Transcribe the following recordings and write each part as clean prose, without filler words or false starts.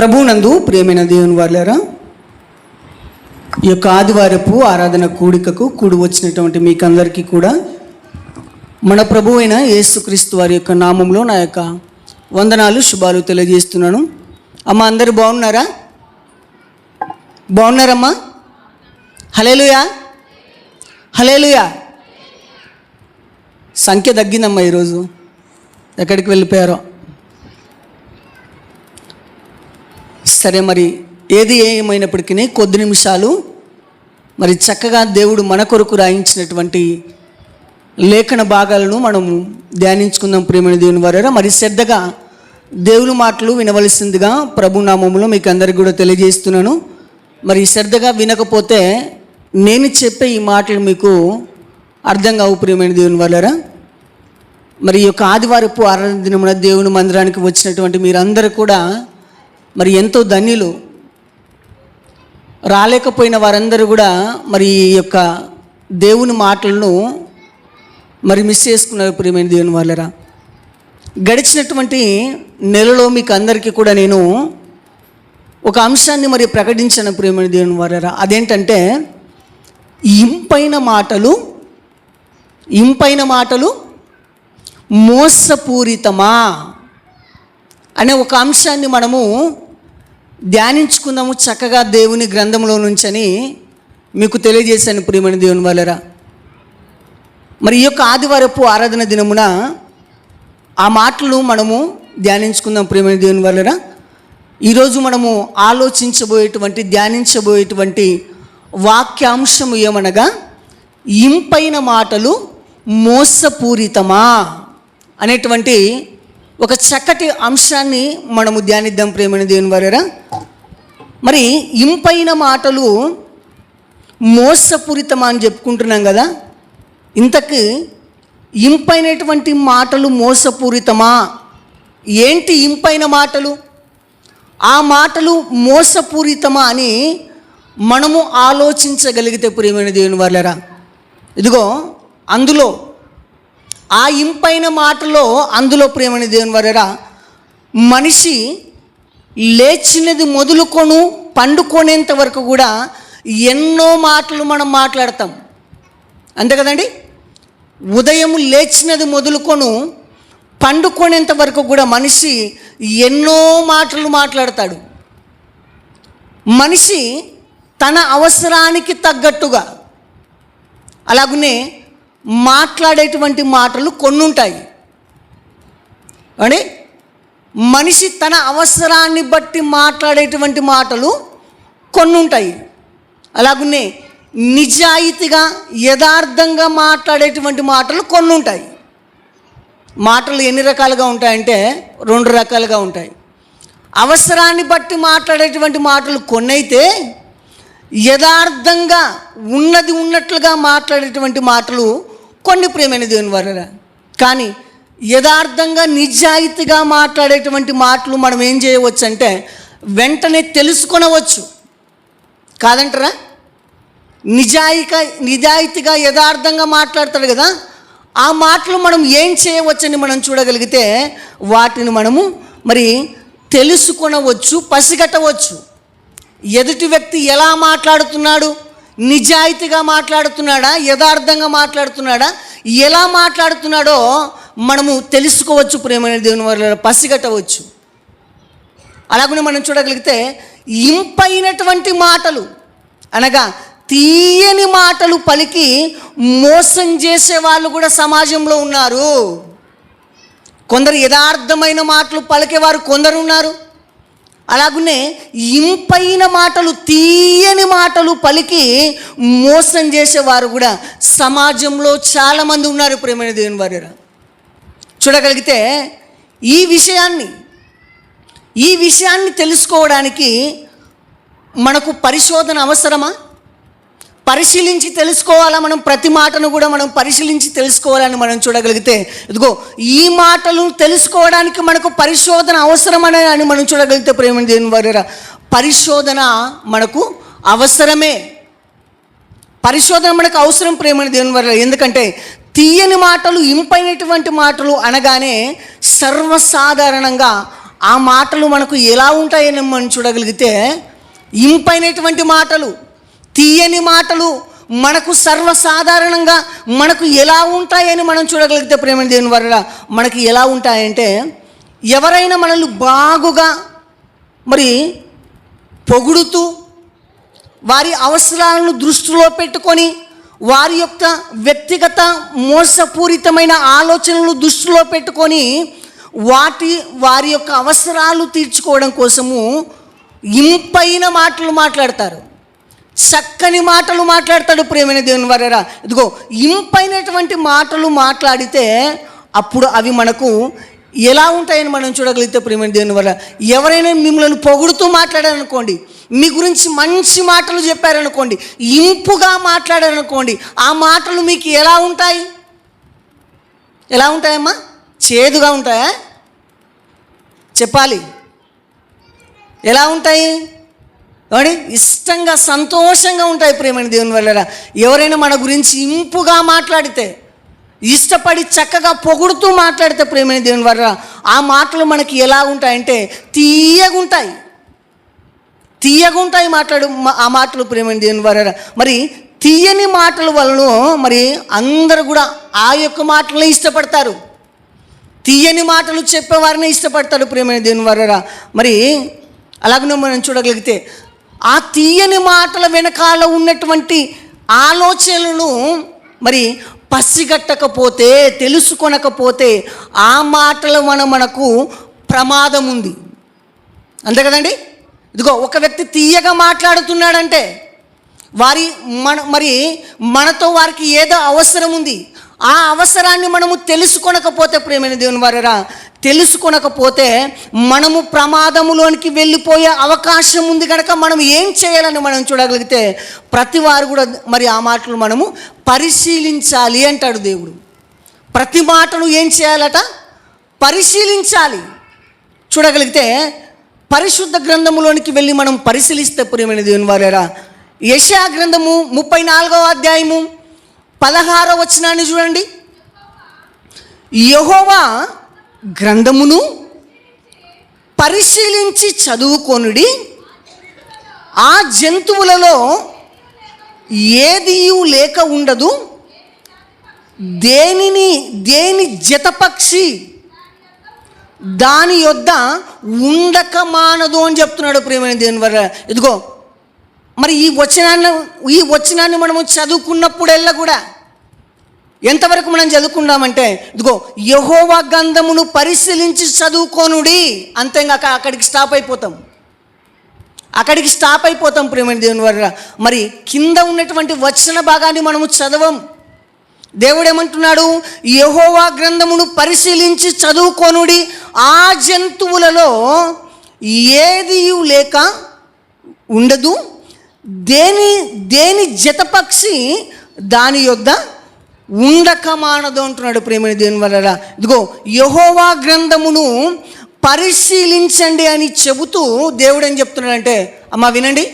ప్రభువునందు ప్రియమైన దేవుని వారులారా, ఈ యొక్క ఆదివారపు ఆరాధన కూడికకు కూడి వచ్చినటువంటి మీకందరికీ కూడా మన ప్రభువు అయిన యేసుక్రీస్తు వారి యొక్క నామంలో నా యొక్క వందనాలు, శుభాలు తెలియజేస్తున్నాను. అమ్మ, అందరూ బాగున్నారా? బాగున్నారమ్మా? హల్లెలూయా, హల్లెలూయా. సంఖ్య తగ్గిందమ్మా, ఈరోజు ఎక్కడికి వెళ్ళిపోయారో. సరే, మరి ఏది ఏమైనప్పటికీ కొద్ది నిమిషాలు మరి చక్కగా దేవుడు మన కొరకు రాయించినటువంటి లేఖన భాగాలను మనము ధ్యానించుకుందాం. ప్రియమైన దేవుని వారారా, మరి శ్రద్ధగా దేవుని మాటలు వినవలసిందిగా ప్రభు నామములో మీకు అందరికీ కూడా తెలియజేస్తున్నాను. మరి శ్రద్ధగా వినకపోతే నేను చెప్పే ఈ మాటలు మీకు అర్థం కావు. ప్రియమైన దేవుని వారారా, మరి ఈ యొక్క ఆదివారపు ఆరాధన దినమున దేవుని మందిరానికి వచ్చినటువంటి మీరందరూ కూడా మరి ఎంతో ధన్యులు. రాలేకపోయిన వారందరూ కూడా మరి ఈ యొక్క దేవుని మాటలను మరి మిస్ చేసుకున్నారు. ప్రియమైన దేవుని వాళ్ళరా, గడిచినటువంటి నెలలో మీకు అందరికీ కూడా నేను ఒక అంశాన్ని మరి ప్రకటించాను. ప్రియమైన దేవుని వాళ్ళరా, అదేంటంటే ఇంపైన మాటలు మోసపూరితమా అనే ఒక అంశాన్ని మనము ధ్యానించుకుందాము చక్కగా దేవుని గ్రంథంలో నుంచని మీకు తెలియజేశాను. ప్రియమైన దేవుని వాళ్ళరా, మరి ఈ యొక్క ఆదివారపు ఆరాధన దినమున ఆ మాటలు మనము ధ్యానించుకుందాం. ప్రియమైన దేవుని వాళ్ళరా, ఈరోజు మనము ధ్యానించబోయేటువంటి వాక్యాంశము ఏమనగా ఇంపైన మాటలు మోసపూరితమా అనేటువంటి ఒక చక్కటి అంశాన్ని మనము ధ్యానిద్దాం. ప్రియమైన దేవుని వారారా, మరి ఇంపైన మాటలు మోసపూరితమా అని చెప్పుకుంటున్నాం కదా. ఇంతకు ఇంపైనటువంటి మాటలు మోసపూరితమా? ఏంటి ఇంపైన మాటలు? ఆ మాటలు మోసపూరితమా అని మనము ఆలోచించగలిగితే ప్రియమైన దేవుని వారారా, ఇదిగో అందులో ఆ ఇంపైన మాటలో ప్రియమైన దేవుని వారారా, మనిషి లేచినది మొదలుకొను పండుకొనేంత వరకు కూడా ఎన్నో మాటలు మనం మాట్లాడతాం, అంతే కదండి. ఉదయం లేచినది మొదలుకొను పండుకొనేంత వరకు కూడా మనిషి ఎన్నో మాటలు మాట్లాడతాడు. మనిషి తన అవసరానికి తగ్గట్టుగా అలాగనే మాట్లాడేటువంటి మాటలు కొన్ని ఉంటాయి అని, మనిషి తన అవసరాన్ని బట్టి మాట్లాడేటువంటి మాటలు కొన్ని ఉంటాయి. అలాగనే నిజాయితీగా యథార్థంగా మాట్లాడేటువంటి మాటలు కొన్ని ఉంటాయి. మాటలు ఎన్ని రకాలుగా ఉంటాయంటే 2 రకాలుగా ఉంటాయి. అవసరాన్ని బట్టి మాట్లాడేటువంటి మాటలు కొన్ని అయితే, యథార్థంగా ఉన్నది ఉన్నట్లుగా మాట్లాడేటువంటి మాటలు కొన్ని. ప్రియమైన దేవుని వారారా, కానీ యథార్థంగా నిజాయితీగా మాట్లాడేటువంటి మాటలు మనం ఏం చేయవచ్చు అంటే వెంటనే తెలుసుకొనవచ్చు, కాదంటారా? నిజాయితీగా యథార్థంగా మాట్లాడతాడు కదా, ఆ మాటలు మనం ఏం చేయవచ్చని మనం చూడగలిగితే వాటిని మనము మరి తెలుసుకొనవచ్చు, పసిగట్టవచ్చు. ఎదుటి వ్యక్తి ఎలా మాట్లాడుతున్నాడు, నిజాయితీగా మాట్లాడుతున్నాడా, యథార్థంగా మాట్లాడుతున్నాడా, ఎలా మాట్లాడుతున్నాడో మనము తెలుసుకోవచ్చు. ప్రియమైన దేవుని వల్ల పసిగట్టవచ్చు. అలాగనే మనం చూడగలిగితే ఇంపైనటువంటి మాటలు అనగా తీయని మాటలు పలికి మోసం చేసే వాళ్ళు కూడా సమాజంలో ఉన్నారు. కొందరు యథార్థమైన మాటలు పలికేవారు కొందరు ఉన్నారు. అలాగనే ఇంపైన మాటలు, తీయని మాటలు పలికి మోసం చేసేవారు కూడా సమాజంలో చాలామంది ఉన్నారు. ప్రియమైన దేవుని వారారా, చూడగలిగితే ఈ విషయాన్ని తెలుసుకోవడానికి మనకు పరిశోధన అవసరమా? పరిశీలించి తెలుసుకోవాలా? మనం ప్రతి మాటను కూడా మనం పరిశీలించి తెలుసుకోవాలని మనం చూడగలిగితే, ఇదిగో ఈ మాటలు తెలుసుకోవడానికి మనకు పరిశోధన అవసరమని మనం చూడగలిగితే ప్రియమైన దేవుని వారారా, పరిశోధన మనకు అవసరమే. పరిశోధన మనకు అవసరం ప్రియమైన దేవుని వారారా. ఎందుకంటే తీయని మాటలు, ఇంపైనటువంటి మాటలు అనగానే సర్వసాధారణంగా ఆ మాటలు మనకు ఎలా ఉంటాయని మనం చూడగలిగితే, ఇంపైనటువంటి మాటలు, తీయని మాటలు మనకు సర్వసాధారణంగా మనకు ఎలా ఉంటాయని మనం చూడగలిగితే ప్రేమ దేవుని వల్ల మనకి ఎలా ఉంటాయంటే, ఎవరైనా మనల్ని బాగుగా మరి పొగుడుతూ వారి అవసరాలను దృష్టిలో పెట్టుకొని వారి యొక్క వ్యక్తిగత మోసపూరితమైన ఆలోచనలు దృష్టిలో పెట్టుకొని వారి యొక్క అవసరాలు తీర్చుకోవడం కోసము ఇంపైన మాటలు మాట్లాడతారు, చక్కని మాటలు మాట్లాడతాడు ప్రేమైన దేవుని వారరా. ఇదిగో ఇంపైనటువంటి మాటలు మాట్లాడితే అప్పుడు అవి మనకు ఎలా ఉంటాయని మనం చూడగలిగితే ప్రేమైన దేవుని వల్ల, ఎవరైనా మిమ్మల్ని పొగుడుతూ మాట్లాడారనుకోండి, మీ గురించి మంచి మాటలు చెప్పారనుకోండి, ఇంపుగా మాట్లాడారనుకోండి, ఆ మాటలు మీకు ఎలా ఉంటాయి? ఎలా ఉంటాయమ్మా? చేదుగా ఉంటాయా? చెప్పాలి. ఎలా ఉంటాయి? కాబట్టి ఇష్టంగా సంతోషంగా ఉంటాయి ప్రేమైన దేవుని వల్ల. ఎవరైనా మన గురించి ఇంపుగా మాట్లాడితే, ఇష్టపడి చక్కగా పొగుడుతూ మాట్లాడితే ప్రేమైన దేవుని వల్ల ఆ మాటలు మనకి ఎలా ఉంటాయంటే తీయగుంటాయి, తీయగుంటాయి ఆ మాటలు ప్రేమైన దేవుని వల్ల. మరి తీయని మాటల వలన మరి అందరూ కూడా ఆ యొక్క మాటలనే ఇష్టపడతారు, తీయని మాటలు చెప్పేవారిని ఇష్టపడతారు ప్రేమైన దేవుని వల్ల. మరి అలాగనే మనం చూడగలిగితే ఆ తీయని మాటల వెనకాల ఉన్నటువంటి ఆలోచనలను మరి పసిగట్టకపోతే, తెలుసుకొనకపోతే ఆ మాటల మనకు ప్రమాదం ఉంది. అంతే కదండి. ఇదిగో ఒక వ్యక్తి తీయగా మాట్లాడుతున్నాడంటే మరి మనతో వారికి ఏదో అవసరం ఉంది, ఆ అవసరాన్ని మనము తెలుసుకొనకపోతే ప్రేమైన దేవుని వారరా, తెలుసుకొనకపోతే మనము ప్రమాదములోనికి వెళ్ళిపోయే అవకాశం ఉంది కనుక మనం ఏం చేయాలని మనం చూడగలిగితే ప్రతి వారు కూడా మరి ఆ మాటలు మనము పరిశీలించాలి అంటాడు దేవుడు. ప్రతి మాటను ఏం చేయాలట? పరిశీలించాలి. చూడగలిగితే పరిశుద్ధ గ్రంథములోనికి వెళ్ళి మనం పరిశీలిస్తే ప్రియమైన దేవుని వారరా, యెషయా గ్రంథము 34వ అధ్యాయము 16వ వచనాన్ని చూడండి. యెహోవా గ్రంథమును పరిశీలించి చదువుకొనుడి, ఆ జంతువులలో ఏదియు లేక ఉండదు, దేని జతపక్షి దాని యొద్ద ఉండక మానదు అని చెప్తున్నాడు ప్రియమైన దేవుని వల్ల. ఇదిగో మరి ఈ వచనాన్ని మనము చదువుకున్నప్పుడల్లా కూడా ఎంతవరకు మనం చదువుకున్నామంటే, ఇదిగో యెహోవా గ్రంథమును పరిశీలించి చదువుకోనుడి, అంతేగాక అక్కడికి స్టాప్ అయిపోతాం ప్రియమైన దేవుని వల్ల. మరి కింద ఉన్నటువంటి వచన భాగాన్ని మనము చదవం. దేవుడు ఏమంటున్నాడు? యెహోవా గ్రంథమును పరిశీలించి చదువుకోనుడి, ఆ జంతువులలో ఏది లేక ఉండదు, దేని జతపక్షి దాని యొద్ద ఉండక మానదు అంటున్నాడు ప్రేమైన దేవుని వల్ల. ఇదిగో యెహోవా గ్రంథమును పరిశీలించండి అని చెబుతూ దేవుడు ఏం చెప్తున్నాడంటే, అమ్మ వినండి,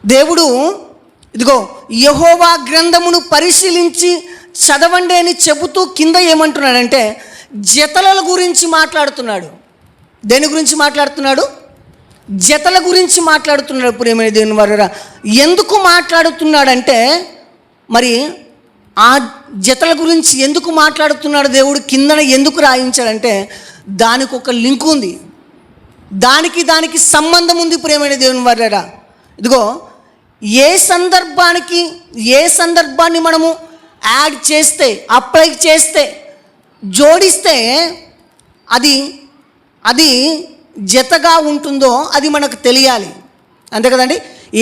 దేవుడు ఇదిగో యెహోవా గ్రంథమును పరిశీలించి చదవండి అని చెబుతూ కింద ఏమంటున్నాడంటే జతల గురించి మాట్లాడుతున్నాడు. దేని గురించి మాట్లాడుతున్నాడు? జతల గురించి మాట్లాడుతున్నాడు ప్రియమైన దేవుని వారరా. ఎందుకు మాట్లాడుతున్నాడంటే, మరి ఆ జతల గురించి ఎందుకు మాట్లాడుతున్నాడు దేవుడు, కిందన ఎందుకు రాయించాడంటే దానికి ఒక లింక్ ఉంది, దానికి సంబంధం ఉంది ప్రియమైన దేవుని వారరా. ఇదిగో ఏ సందర్భాన్ని మనము యాడ్ చేస్తే, అప్లై చేస్తే, జోడిస్తే అది జతగా ఉంటుందో అది మనకు తెలియాలి. అంతే కదండి.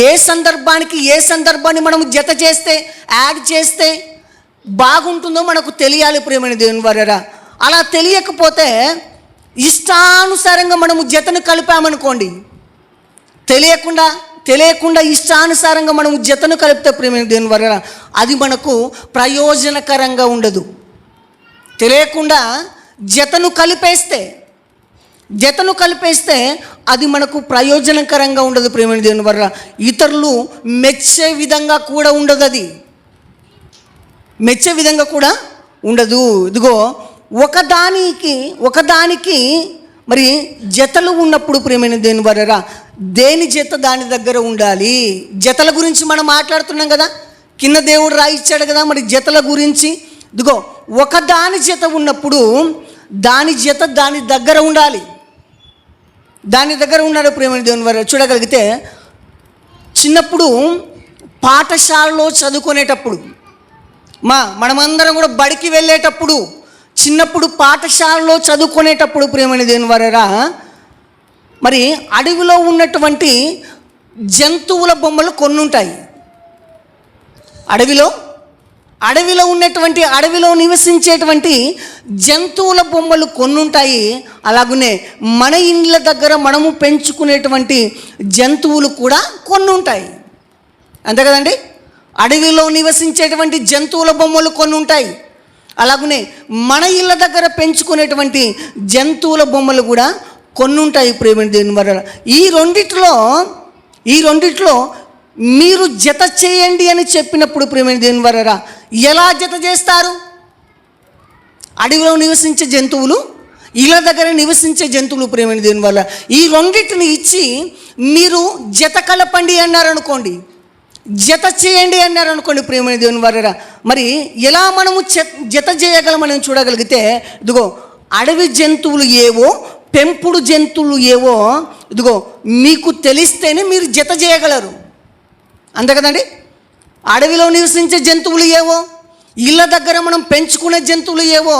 ఏ సందర్భాన్ని మనము జత చేస్తే, యాడ్ చేస్తే బాగుంటుందో మనకు తెలియాలి ప్రియమైన దేవుని వారరా. అలా తెలియకపోతే ఇష్టానుసారంగా మనము జతను కలిపామనుకోండి, తెలియకుండా ఇష్టానుసారంగా మనము జతను కలిపితే ప్రియమైన దేవుని వారరా అది మనకు ప్రయోజనకరంగా ఉండదు. తెలియకుండా జతను కలిపేస్తే అది మనకు ప్రయోజనకరంగా ఉండదు ప్రియమైన దేవుని వల్ల. ఇతరులు మెచ్చే విధంగా కూడా ఉండదు, ఇదిగో ఒకదానికి మరి జతలు ఉన్నప్పుడు ప్రియమైన దేవుని వారరా, దేని జత దాని దగ్గర ఉండాలి. జతల గురించి మనం మాట్లాడుతున్నాం కదా, కింద దేవుడు రాయిచ్చాడు కదా మరి జతల గురించి. ఇదిగో ఒకదాని జత ఉన్నప్పుడు దాని జత దాని దగ్గర ఉండాలి. దాని దగ్గర ఉన్నాడు ప్రియమైన దేవుని వారు. చూడగలిగితే చిన్నప్పుడు పాఠశాలలో చదువుకునేటప్పుడు, మనమందరం కూడా బడికి వెళ్ళేటప్పుడు, చిన్నప్పుడు పాఠశాలలో చదువుకునేటప్పుడు ప్రియమైన దేవుని వారరా, మరి అడవిలో ఉన్నటువంటి జంతువుల బొమ్మలు కొన్ని ఉంటాయి. అడవిలో నివసించేటువంటి జంతువుల బొమ్మలు కొన్ని ఉంటాయి. అలాగనే మన ఇండ్ల దగ్గర మనము పెంచుకునేటువంటి జంతువులు కూడా కొన్ని ఉంటాయి. అంతే కదండి. అడవిలో నివసించేటువంటి జంతువుల బొమ్మలు కొన్ని ఉంటాయి. అలాగనే మన ఇళ్ళ దగ్గర పెంచుకునేటువంటి జంతువుల బొమ్మలు కూడా కొన్ని ఉంటాయి ప్రేమ దేవుని వారరా. ఈ రెండిట్లో మీరు జత చేయండి అని చెప్పినప్పుడు ప్రేమ దేవుని వారరా, ఎలా జత చేస్తారు? అడవిలో నివసించే జంతువులు, ఇళ్ళ దగ్గర నివసించే జంతువులు ప్రేమ దేవుని వల్ల ఈ రెండింటిని ఇచ్చి మీరు జత కలపండి అన్నారనుకోండి, జత చేయండి అన్నారనుకోండి ప్రేమ దేవుని వారరా, మరి ఎలా మనము జత చేయగలమని చూడగలిగితే, ఇదిగో అడవి జంతువులు ఏవో, పెంపుడు జంతువులు ఏవో ఇదిగో మీకు తెలిస్తేనే మీరు జత చేయగలరు. అంతే కదండి. అడవిలో నివసించే జంతువులు ఏవో, ఇళ్ళ దగ్గర మనం పెంచుకునే జంతువులు ఏవో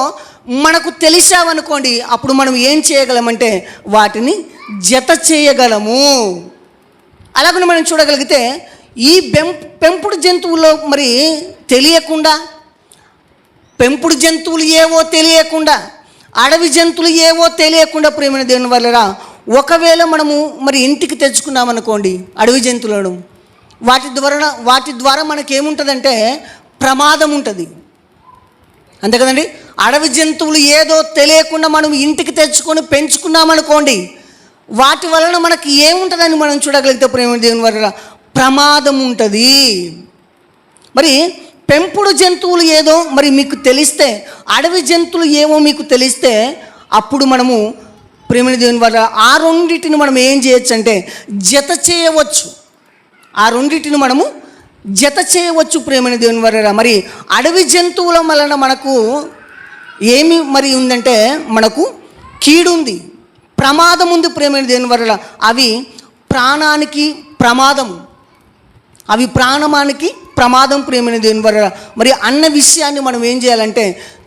మనకు తెలిసావనుకోండి, అప్పుడు మనం ఏం చేయగలమంటే వాటిని జత చేయగలము. అలాగనే మనం చూడగలిగితే ఈ పెంపుడు జంతువుల్లో మరి పెంపుడు జంతువులు ఏవో తెలియకుండా, అడవి జంతువులు ఏవో తెలియకుండా ప్రేమ దేవుని వల్ల ఒకవేళ మనము మరి ఇంటికి తెచ్చుకున్నామనుకోండి అడవి జంతువులను, వాటి ద్వారా మనకేముంటుందంటే ప్రమాదం ఉంటుంది. అంతే కదండి. అడవి జంతువులు ఏదో తెలియకుండా మనం ఇంటికి తెచ్చుకొని పెంచుకున్నామనుకోండి, వాటి వలన మనకి ఏముంటుందని మనం చూడగలిగితే ప్రేమ దేవుని వల్ల ప్రమాదం ఉంటుంది. మరి పెంపుడు జంతువులు ఏదో మరి మీకు తెలిస్తే, అడవి జంతువులు ఏమో మీకు తెలిస్తే, అప్పుడు మనము ప్రేమ దేవుని వల్ల ఆ రెండింటిని మనం ఏం చేయొచ్చు అంటే జత చేయవచ్చు. ఆ రెండింటిని మనము జత చేయవచ్చు ప్రేమ దేవుని వల్ల. మరి అడవి జంతువుల వలన మనకు ఏమి మరి ఉందంటే మనకు కీడు ఉంది, ప్రమాదం ఉంది ప్రేమ దేవుని వల్ల. అవి ప్రాణానికి ప్రమాదం ప్రేమ దేవుని వల్ల. మరి అన్న విషయాన్ని మనం ఏం చేయాలంటే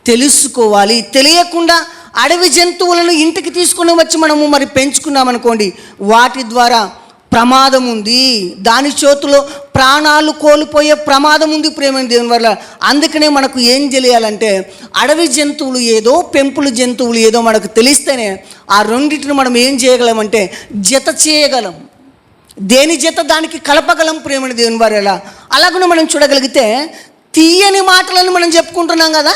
తెలుసుకోవాలి. తెలియకుండా అడవి జంతువులను ఇంటికి తీసుకుని వచ్చి మనము మరి పెంచుకున్నామనుకోండి, వాటి ద్వారా ప్రమాదం ఉంది. దాని చేతిలో ప్రాణాలు కోల్పోయే ప్రమాదం ఉంది ప్రేమ దేవుని వల్ల. అందుకనే మనకు ఏం తెలియాలంటే అడవి జంతువులు ఏదో, పెంపుడు జంతువులు ఏదో మనకు తెలిస్తేనే ఆ రెండింటిని మనం ఏం చేయగలమంటే జత చేయగలం. దేని జత దానికి కలపగలం ప్రేమ దేవుని వల్ల. అలాగనే మనం చూడగలిగితే తీయని మాటలను మనం చెప్పుకుంటున్నాం కదా,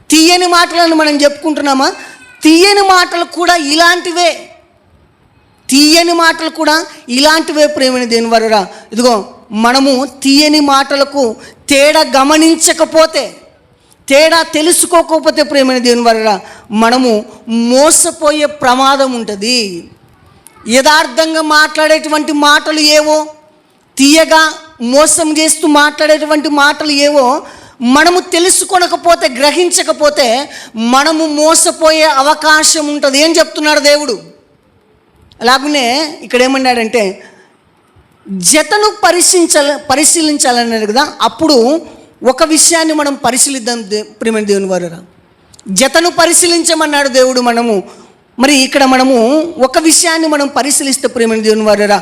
తీయని మాటలను మనం చెప్పుకుంటున్నామా? తీయని మాటలు కూడా ఇలాంటివే ప్రేమ దేవుని వల్ల. ఇదిగో మనము తీయని మాటలకు తేడా గమనించకపోతే, తేడా తెలుసుకోకపోతే ప్రేమ దేవుని వల్ల మనము మోసపోయే ప్రమాదం ఉంటుంది. యథార్థంగా మాట్లాడేటువంటి మాటలు ఏవో, తీయగా మోసం చేస్తూ మాట్లాడేటువంటి మాటలు ఏవో మనము తెలుసుకోనకపోతే, గ్రహించకపోతే మనము మోసపోయే అవకాశం ఉంటుంది. ఏం చెప్తున్నాడు దేవుడు? అలాగనే ఇక్కడ ఏమన్నాడంటే జతను పరిశీలించాలన్నాడు కదా. అప్పుడు ఒక విషయాన్ని మనం పరిశీలిద్దాం ప్రేమ దేవుని వారరా. జతను పరిశీలించమన్నాడు దేవుడు. మరి ఇక్కడ మనము ఒక విషయాన్ని మనం పరిశీలిస్తే ప్రేమ దేవుని వారరా,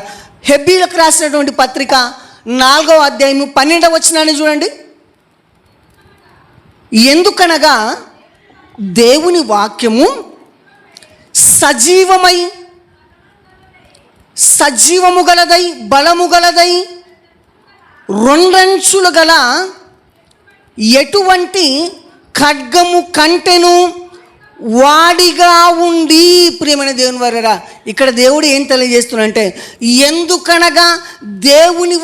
హెబ్రీయులకు రాసినటువంటి పత్రిక 4వ అధ్యాయము 12వ వచనాన్ని చూడండి. ఎందుకనగా దేవుని వాక్యము సజీవము గలదై, బలము గలదై, రెండంచులు గల ఎటువంటి ఖడ్గము కంటెను వాడిగా ఉండి ప్రియమైన దేవుని వారరా. ఇక్కడ దేవుడు ఏం తెలియజేస్తున్నాడంటే ఎందుకనగా దేవుని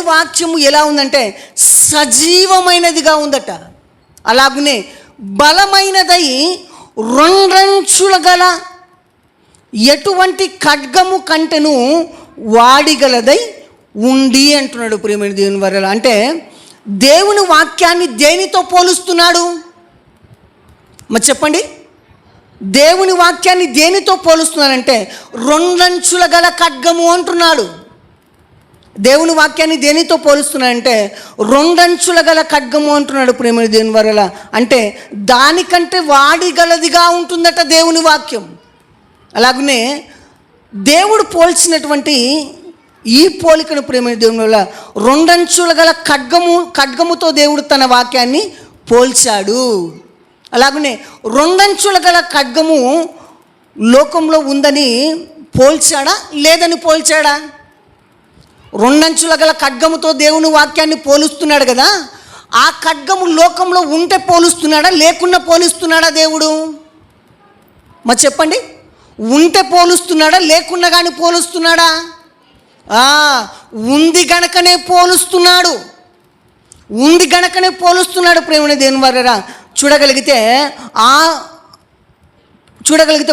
వాక్యము ఎలా ఉందంటే సజీవమైనదిగా ఉందట. అలాగనే బలమైనదై రెండంచుల గల ఎటువంటి ఖడ్గము కంటెను వాడిగలదై ఉండి అంటున్నాడు ప్రియమైన దేవుని వర్యాల. అంటే దేవుని వాక్యాన్ని దేనితో పోలుస్తున్నాడు? మరి చెప్పండి, దేవుని వాక్యాన్ని దేనితో పోలుస్తున్నాడంటే రెండంచుల గల ఖడ్గము అంటున్నాడు. దేవుని వాక్యాన్ని దేనితో పోలుస్తున్నాడంటే రెండంచుల గల ఖడ్గము అంటున్నాడు ప్రియమైన దేవుని వర్యాల. అంటే దానికంటే వాడిగలదిగా ఉంటుందట దేవుని వాక్యం. అలాగనే దేవుడు పోల్చినటువంటి ఈ పోలికను ప్రియమైన దేవుని వల్ల రెండంచుల గల ఖడ్గముతో దేవుడు తన వాక్యాన్ని పోల్చాడు. అలాగనే రెండంచుల గల ఖడ్గము లోకంలో ఉందని పోల్చాడా లేదని పోల్చాడా? రెండంచుల గల ఖడ్గముతో దేవుని వాక్యాన్ని పోలుస్తున్నాడు కదా, ఆ ఖడ్గము లోకంలో ఉంటే పోలుస్తున్నాడా లేకున్నా పోలుస్తున్నాడా దేవుడు? మరి చెప్పండి, ఉంటే పోలుస్తున్నాడా లేకున్నా కానీ పోలుస్తున్నాడా? ఉంది గనకనే పోలుస్తున్నాడు. ఉంది గనకనే పోలుస్తున్నాడు ప్రేమని దేవుని వారరా. చూడగలిగితే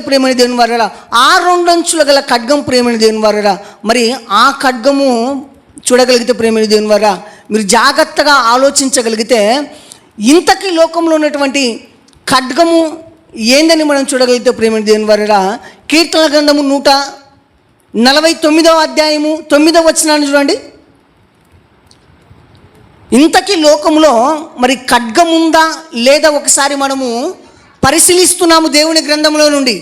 ప్రేమని దేవుని వారరా ఆ రెండంచుల గల ఖడ్గం ప్రేమని దేవుని వారరా. మరి ఆ ఖడ్గము చూడగలిగితే ప్రేమని దేవుని వారరా, మీరు జాగ్రత్తగా ఆలోచించగలిగితే ఇంతకీ లోకంలో ఉన్నటువంటి ఖడ్గము ఏందని మనం చూడగలిగితే ప్రేమని దేవుని వారరా, కీర్తన గ్రంథము 149వ అధ్యాయము 9వ వచనాన్ని చూడండి. ఇంతకీ లోకంలో మరి ఖడ్గముందా లేదా ఒకసారి మనము పరిశీలిస్తున్నాము దేవుని గ్రంథంలో నుండి.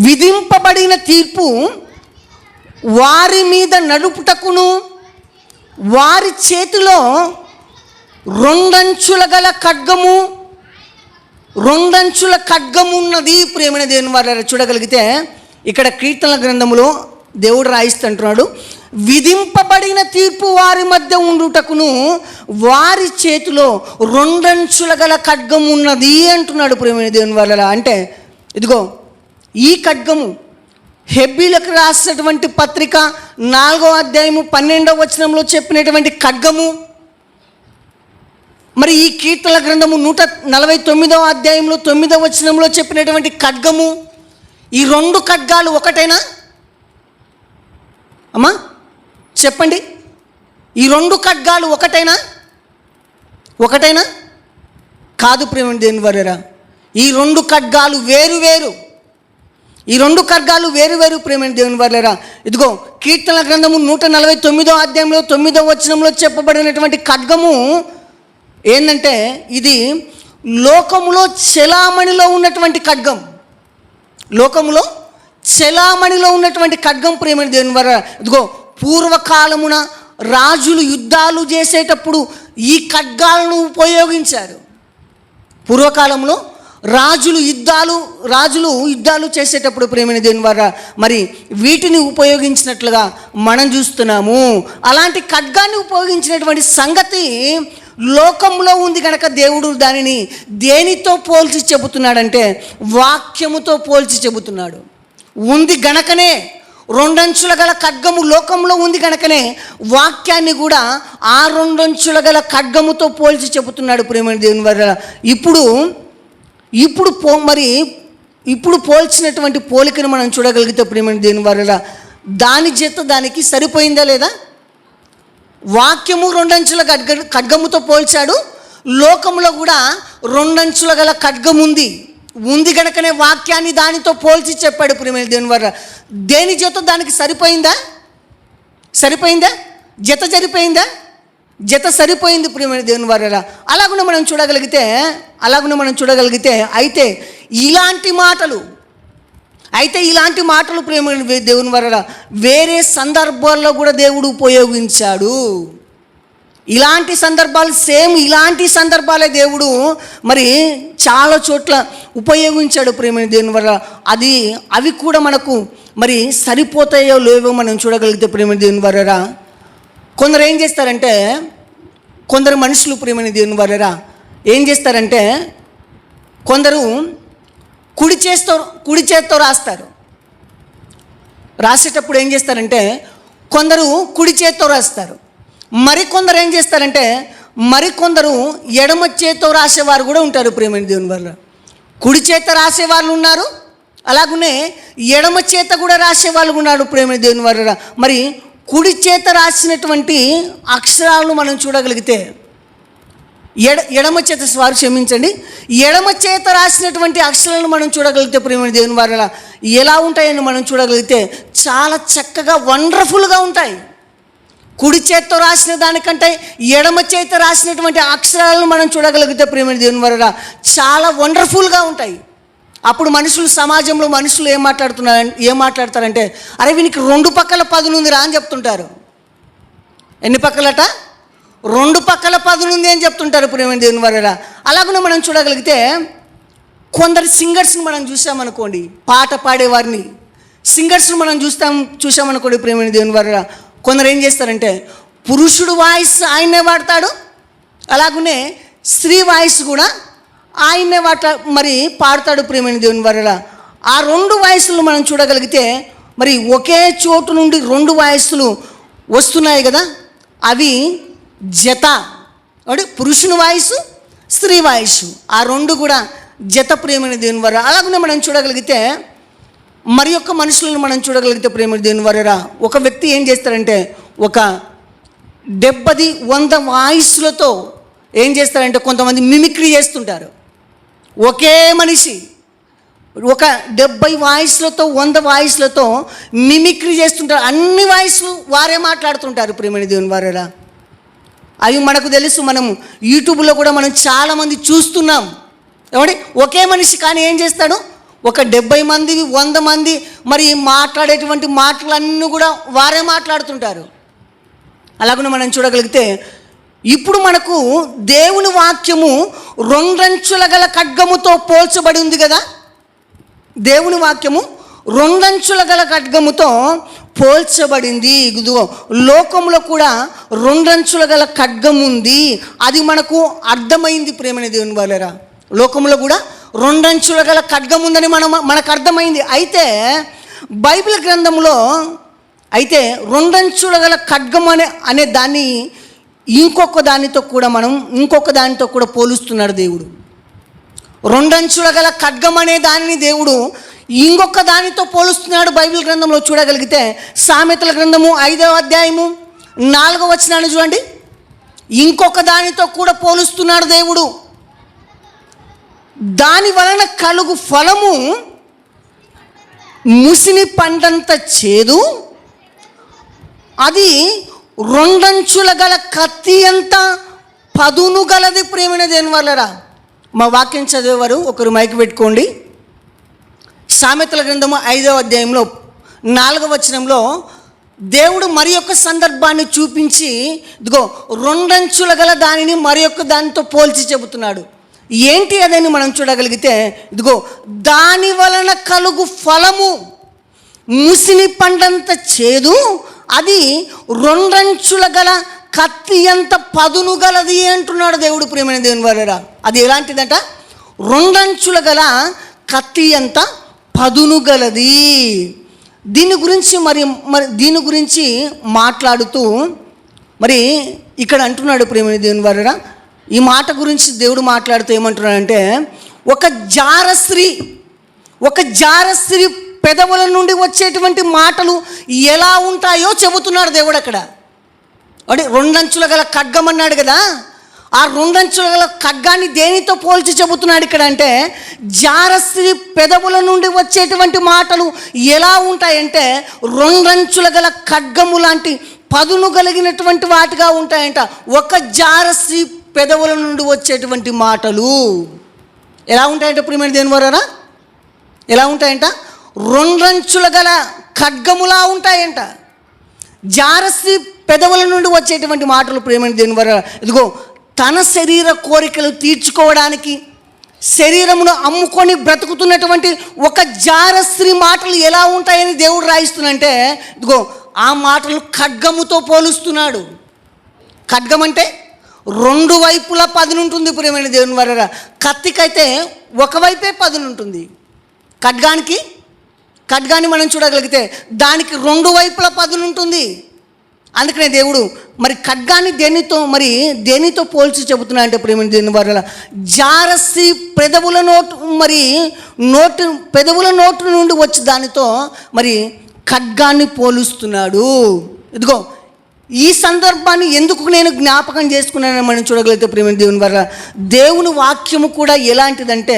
విధింపబడిన తీర్పు వారి మీద నడుపుటకును వారి చేతిలో రెండంచుల గల ఖడ్గము ఉన్నది ప్రేమైన దేవుని వారు. చూడగలిగితే ఇక్కడ కీర్తనల గ్రంథములో దేవుడు రాయిస్తుంటున్నాడు, విధింపబడిన తీర్పు వారి మధ్య ఉండుటకును వారి చేతిలో రెండంచుల గల ఖడ్గము ఉన్నది అంటున్నాడు ప్రేమైన దేవుని వారు. అంటే ఇదిగో ఈ ఖడ్గము హెబ్రీలకు రాసినటువంటి పత్రిక 4వ అధ్యాయము 12వ వచనంలో చెప్పినటువంటి ఖడ్గము, మరి ఈ కీర్తనల గ్రంథము 149వ అధ్యాయంలో 9వ వచనంలో చెప్పినటువంటి ఖడ్గము, ఈ రెండు ఖడ్గాలు ఒకటేనా అమ్మా? చెప్పండి, ఈ రెండు ఖడ్గాలు ఒకటేనా? కాదు ప్రేమ దేవుని వారరా. ఈ రెండు ఖడ్గాలు వేరు ప్రేమ దేవుని వారరా. ఇదిగో కీర్తనల గ్రంథము 149వ అధ్యాయంలో 9వ వచనంలో చెప్పబడినటువంటి ఖడ్గము ఏంటంటే ఇది లోకములో చెలామణిలో ఉన్నటువంటి ఖడ్గం. లోకములో చెలామణిలో ఉన్నటువంటి ఖడ్గం ప్రేమ దేవుని వారరా. ఇదిగో పూర్వకాలమున రాజులు యుద్ధాలు చేసేటప్పుడు ఈ ఖడ్గాలను ఉపయోగించారు. పూర్వకాలంలో రాజులు యుద్ధాలు చేసేటప్పుడు ప్రేమైన దేవుని వారా మరి వీటిని ఉపయోగించినట్లుగా మనం చూస్తున్నాము. అలాంటి ఖడ్గాన్ని ఉపయోగించినటువంటి సంగతి లోకంలో ఉంది కనుక దేవుడు దానిని దేనితో పోల్చి చెబుతున్నాడంటే వాక్యముతో పోల్చి చెబుతున్నాడు. ఉంది గనకనే రెండంచుల గల ఖడ్గము లోకంలో ఉంది కనుకనే వాక్యాన్ని కూడా ఆ రెండంచుల గల ఖడ్గముతో పోల్చి చెబుతున్నాడు ప్రేమ దేవుని వారు. ఇప్పుడు పోల్చినటువంటి పోలికను మనం చూడగలిగితే ప్రేమ దేవుని వారు దాని చేత దానికి సరిపోయిందా లేదా? వాక్యము రెండంచుల ఖడ్గముతో పోల్చాడు, లోకంలో కూడా రెండంచుల గల ఖడ్గం ఉంది గనకనే వాక్యాన్ని దానితో పోల్చి చెప్పాడు ప్రేమ దేవుని వారు. దేని చేత దానికి సరిపోయిందా? జత సరిపోయింది ప్రేమ దేవుని వారు. అలాగునే మనం చూడగలిగితే అయితే ఇలాంటి మాటలు ప్రేమ దేవుని వారు వేరే సందర్భాల్లో కూడా దేవుడు ఉపయోగించాడు. ఇలాంటి సందర్భాలే దేవుడు మరి చాలా చోట్ల ఉపయోగించాడు ప్రేమ దేవుని వల్ల. అవి కూడా మనకు మరి సరిపోతాయో లేవో మనం చూడగలిగితే ప్రేమ దేవుని వల్ల కొందరు మనుషులు ప్రేమ దేవుని వల్ల ఏం చేస్తారంటే కొందరు కుడి చేత్తో రాస్తారు. రాసేటప్పుడు ఏం చేస్తారంటే కొందరు కుడి చేత్తో రాస్తారు, మరికొందరు ఏం చేస్తారంటే మరికొందరు ఎడమ చేత్తో రాసేవారు కూడా ఉంటారు ప్రేమైన దేవుని వల్ల. కుడి చేత రాసేవాళ్ళు ఉన్నారు, అలాగనే ఎడమ చేత కూడా రాసేవాళ్ళు ఉన్నారు ప్రేమైన దేవుని వల్ల. మరి కుడి చేత రాసినటువంటి అక్షరాలను మనం చూడగలిగితే ఎడమ చేత వారు క్షమించండి, ఎడమ చేత రాసినటువంటి అక్షరాలను మనం చూడగలిగితే ప్రేమైన దేవుని వల్ల ఎలా ఉంటాయని మనం చూడగలిగితే చాలా చక్కగా వండర్ఫుల్గా ఉంటాయి. కుడి చేత్తో రాసిన దానికంటే ఎడమ చేత రాసినటువంటి అక్షరాలను మనం చూడగలిగితే ప్రేమైన దేవుని వల్ల చాలా వండర్ఫుల్గా ఉంటాయి. అప్పుడు సమాజంలో మనుషులు ఏం మాట్లాడతారంటే, అరే వీనికి 2 పక్కల 10 ఉంది రా అని చెప్తుంటారు. ఎన్ని పక్కలట? 2 పక్కల 10 ఉంది అని చెప్తుంటారు ప్రేమైన దేవుని వల్ల. అలాగనే మనం చూడగలిగితే కొందరు సింగర్స్ని మనం చూసామనుకోండి, పాట పాడేవారిని సింగర్స్ని మనం చూసామనుకోండి ప్రేమైన దేవుని వల్ల. కొందరు ఏం చేస్తారంటే పురుషుడు వాయిస్ ఆయనే వాడతాడు, అలాగనే స్త్రీ వాయిస్ కూడా ఆయనే మరి పాడతాడు ప్రేమైన దేవుని వల్ల. ఆ 2 వాయిస్లు మనం చూడగలిగితే మరి ఒకే చోటు నుండి 2 వాయిస్లు వస్తున్నాయి కదా, అవి జత. అంటే పురుషుని వాయిస్, స్త్రీ వాయిస్, ఆ 2 కూడా జత ప్రేమైన దేవుని వల్ల. అలాగనే మనం చూడగలిగితే మరి యొక్క మనుషులను మనం చూడగలిగితే ప్రేమ దేవుని వల్ల ఒక వ్యక్తి ఏం చేస్తారంటే ఒక 70-100 వాయిస్లతో ఏం చేస్తారంటే కొంతమంది మిమిక్రీ చేస్తుంటారు. ఒకే మనిషి ఒక 70 వాయిస్లతో 100 వాయిస్లతో మిమిక్రీ చేస్తుంటారు. అన్ని వాయిస్లు వారే మాట్లాడుతుంటారు ప్రేమ దేవుని వల్ల. అవి మనకు తెలుసు, మనం యూట్యూబ్లో కూడా మనం చాలామంది చూస్తున్నాం. ఏమంటే ఒకే మనిషి కానీ ఏం చేస్తాడు, ఒక 70 మంది 100 మంది మరి మాట్లాడేటువంటి మాటలన్నీ కూడా వారే మాట్లాడుతుంటారు. అలాగనే మనం చూడగలిగితే ఇప్పుడు మనకు దేవుని వాక్యము 2 అంచుల గల ఖడ్గముతో పోల్చబడి ఉంది కదా. దేవుని వాక్యము 2 అంచుల గల ఖడ్గముతో పోల్చబడింది. ఇదిగో లోకంలో కూడా 2 అంచుల గల ఖడ్గం ఉంది, అది మనకు అర్థమైంది ప్రేమైన దేవుని వల్ల. లోకంలో కూడా 2 అంచుల గల ఖడ్గం ఉందని మనకు అర్థమైంది. అయితే బైబిల్ గ్రంథంలో 2 అంచుల గల ఖడ్గం అనే దాన్ని ఇంకొక దానితో కూడా పోలుస్తున్నాడు దేవుడు. 2 అంచుల గల ఖడ్గం అనే దానిని దేవుడు ఇంకొక దానితో పోలుస్తున్నాడు. బైబిల్ గ్రంథంలో చూడగలిగితే సామెతల గ్రంథము 5వ అధ్యాయము 4వ వచనాన్ని చూడండి. ఇంకొక దానితో కూడా పోలుస్తున్నాడు దేవుడు. దాని వలన కలుగు ఫలము ముసిని పండంత చేదు, అది 2 అంచుల గల కత్తి అంత పదును గలది ప్రేమైన దేని వల్లరా. మా వాక్యం చదివేవారు ఒకరు మైక్ పెట్టుకోండి. సామెతల గ్రంథము 5వ అధ్యాయంలో 4వ వచనంలో దేవుడు మరి యొక్క సందర్భాన్ని చూపించి ఇదిగో 2 అంచుల గల దానిని మరి యొక్క దానితో పోల్చి చెబుతున్నాడు. ఏంటి అదని మనం చూడగలిగితే ఇదిగో దాని వలన కలుగు ఫలము ముసిని పండంత చేదు, అది 2 అంచుల గల కత్తి అంత పదును గలది అంటున్నాడు దేవుడు ప్రేమైన దేవుని వల్ల. అది ఎలాంటిదట? 2 అంచుల గల కత్తి అంత పదును గలది. దీని గురించి మాట్లాడుతూ మరి ఇక్కడ అంటున్నాడు ప్రేమైన దేవుని వల్ల. ఈ మాట గురించి దేవుడు మాట్లాడుతూ ఏమంటున్నాడంటే ఒక జారస్త్రీ పెదవుల నుండి వచ్చేటువంటి మాటలు ఎలా ఉంటాయో చెబుతున్నాడు దేవుడు అక్కడ. అంటే 2 అంచుల గల ఖడ్గం అన్నాడు కదా, ఆ 2 అంచుల గల ఖడ్గాన్ని దేనితో పోల్చి చెబుతున్నాడు ఇక్కడ అంటే జారస్త్రీ పెదవుల నుండి వచ్చేటువంటి మాటలు ఎలా ఉంటాయంటే 2 అంచుల గల ఖడ్గము లాంటి పదును కలిగినటువంటి వాటిగా ఉంటాయంట. ఒక జారస్త్రీ పెదవుల నుండి వచ్చేటువంటి మాటలు ఎలా ఉంటాయంట ప్రియమైన దేవుని వల్ల? ఎలా ఉంటాయంట? 2 అంచుల గల ఖడ్గములా ఉంటాయంట. జారస్త్రీ పెదవుల నుండి వచ్చేటువంటి మాటలు ప్రియమైన దేవుని వల్ల. ఇదిగో తన శరీర కోరికలు తీర్చుకోవడానికి శరీరమును అమ్ముకొని బ్రతుకుతున్నటువంటి ఒక జారస్త్రీ మాటలు ఎలా ఉంటాయని దేవుడు రాయిస్తున్నంటే ఇదిగో ఆ మాటలు ఖడ్గముతో పోలుస్తున్నాడు. ఖడ్గం అంటే 2 వైపులా పదునుంటుంది ప్రియమైన దేవుని వల్ల. కత్తికైతే ఒకవైపే పదునుంటుంది, ఖడ్గాన్ని మనం చూడగలిగితే దానికి 2 వైపులా పదునుంటుంది. అందుకనే దేవుడు మరి ఖడ్గాన్ని దేనితో పోల్చి చెబుతున్నా అంటే ప్రేమ దేని వల్ల జారసి పెదవుల నోటు నుండి వచ్చి దానితో మరి ఖడ్గాన్ని పోలుస్తున్నాడు. ఇదిగో ఈ సందర్భాన్ని ఎందుకు నేను జ్ఞాపకం చేసుకున్నానని మనం చూడగలిగితే ప్రేమ దేవుని వల్ల దేవుని వాక్యము కూడా ఎలాంటిదంటే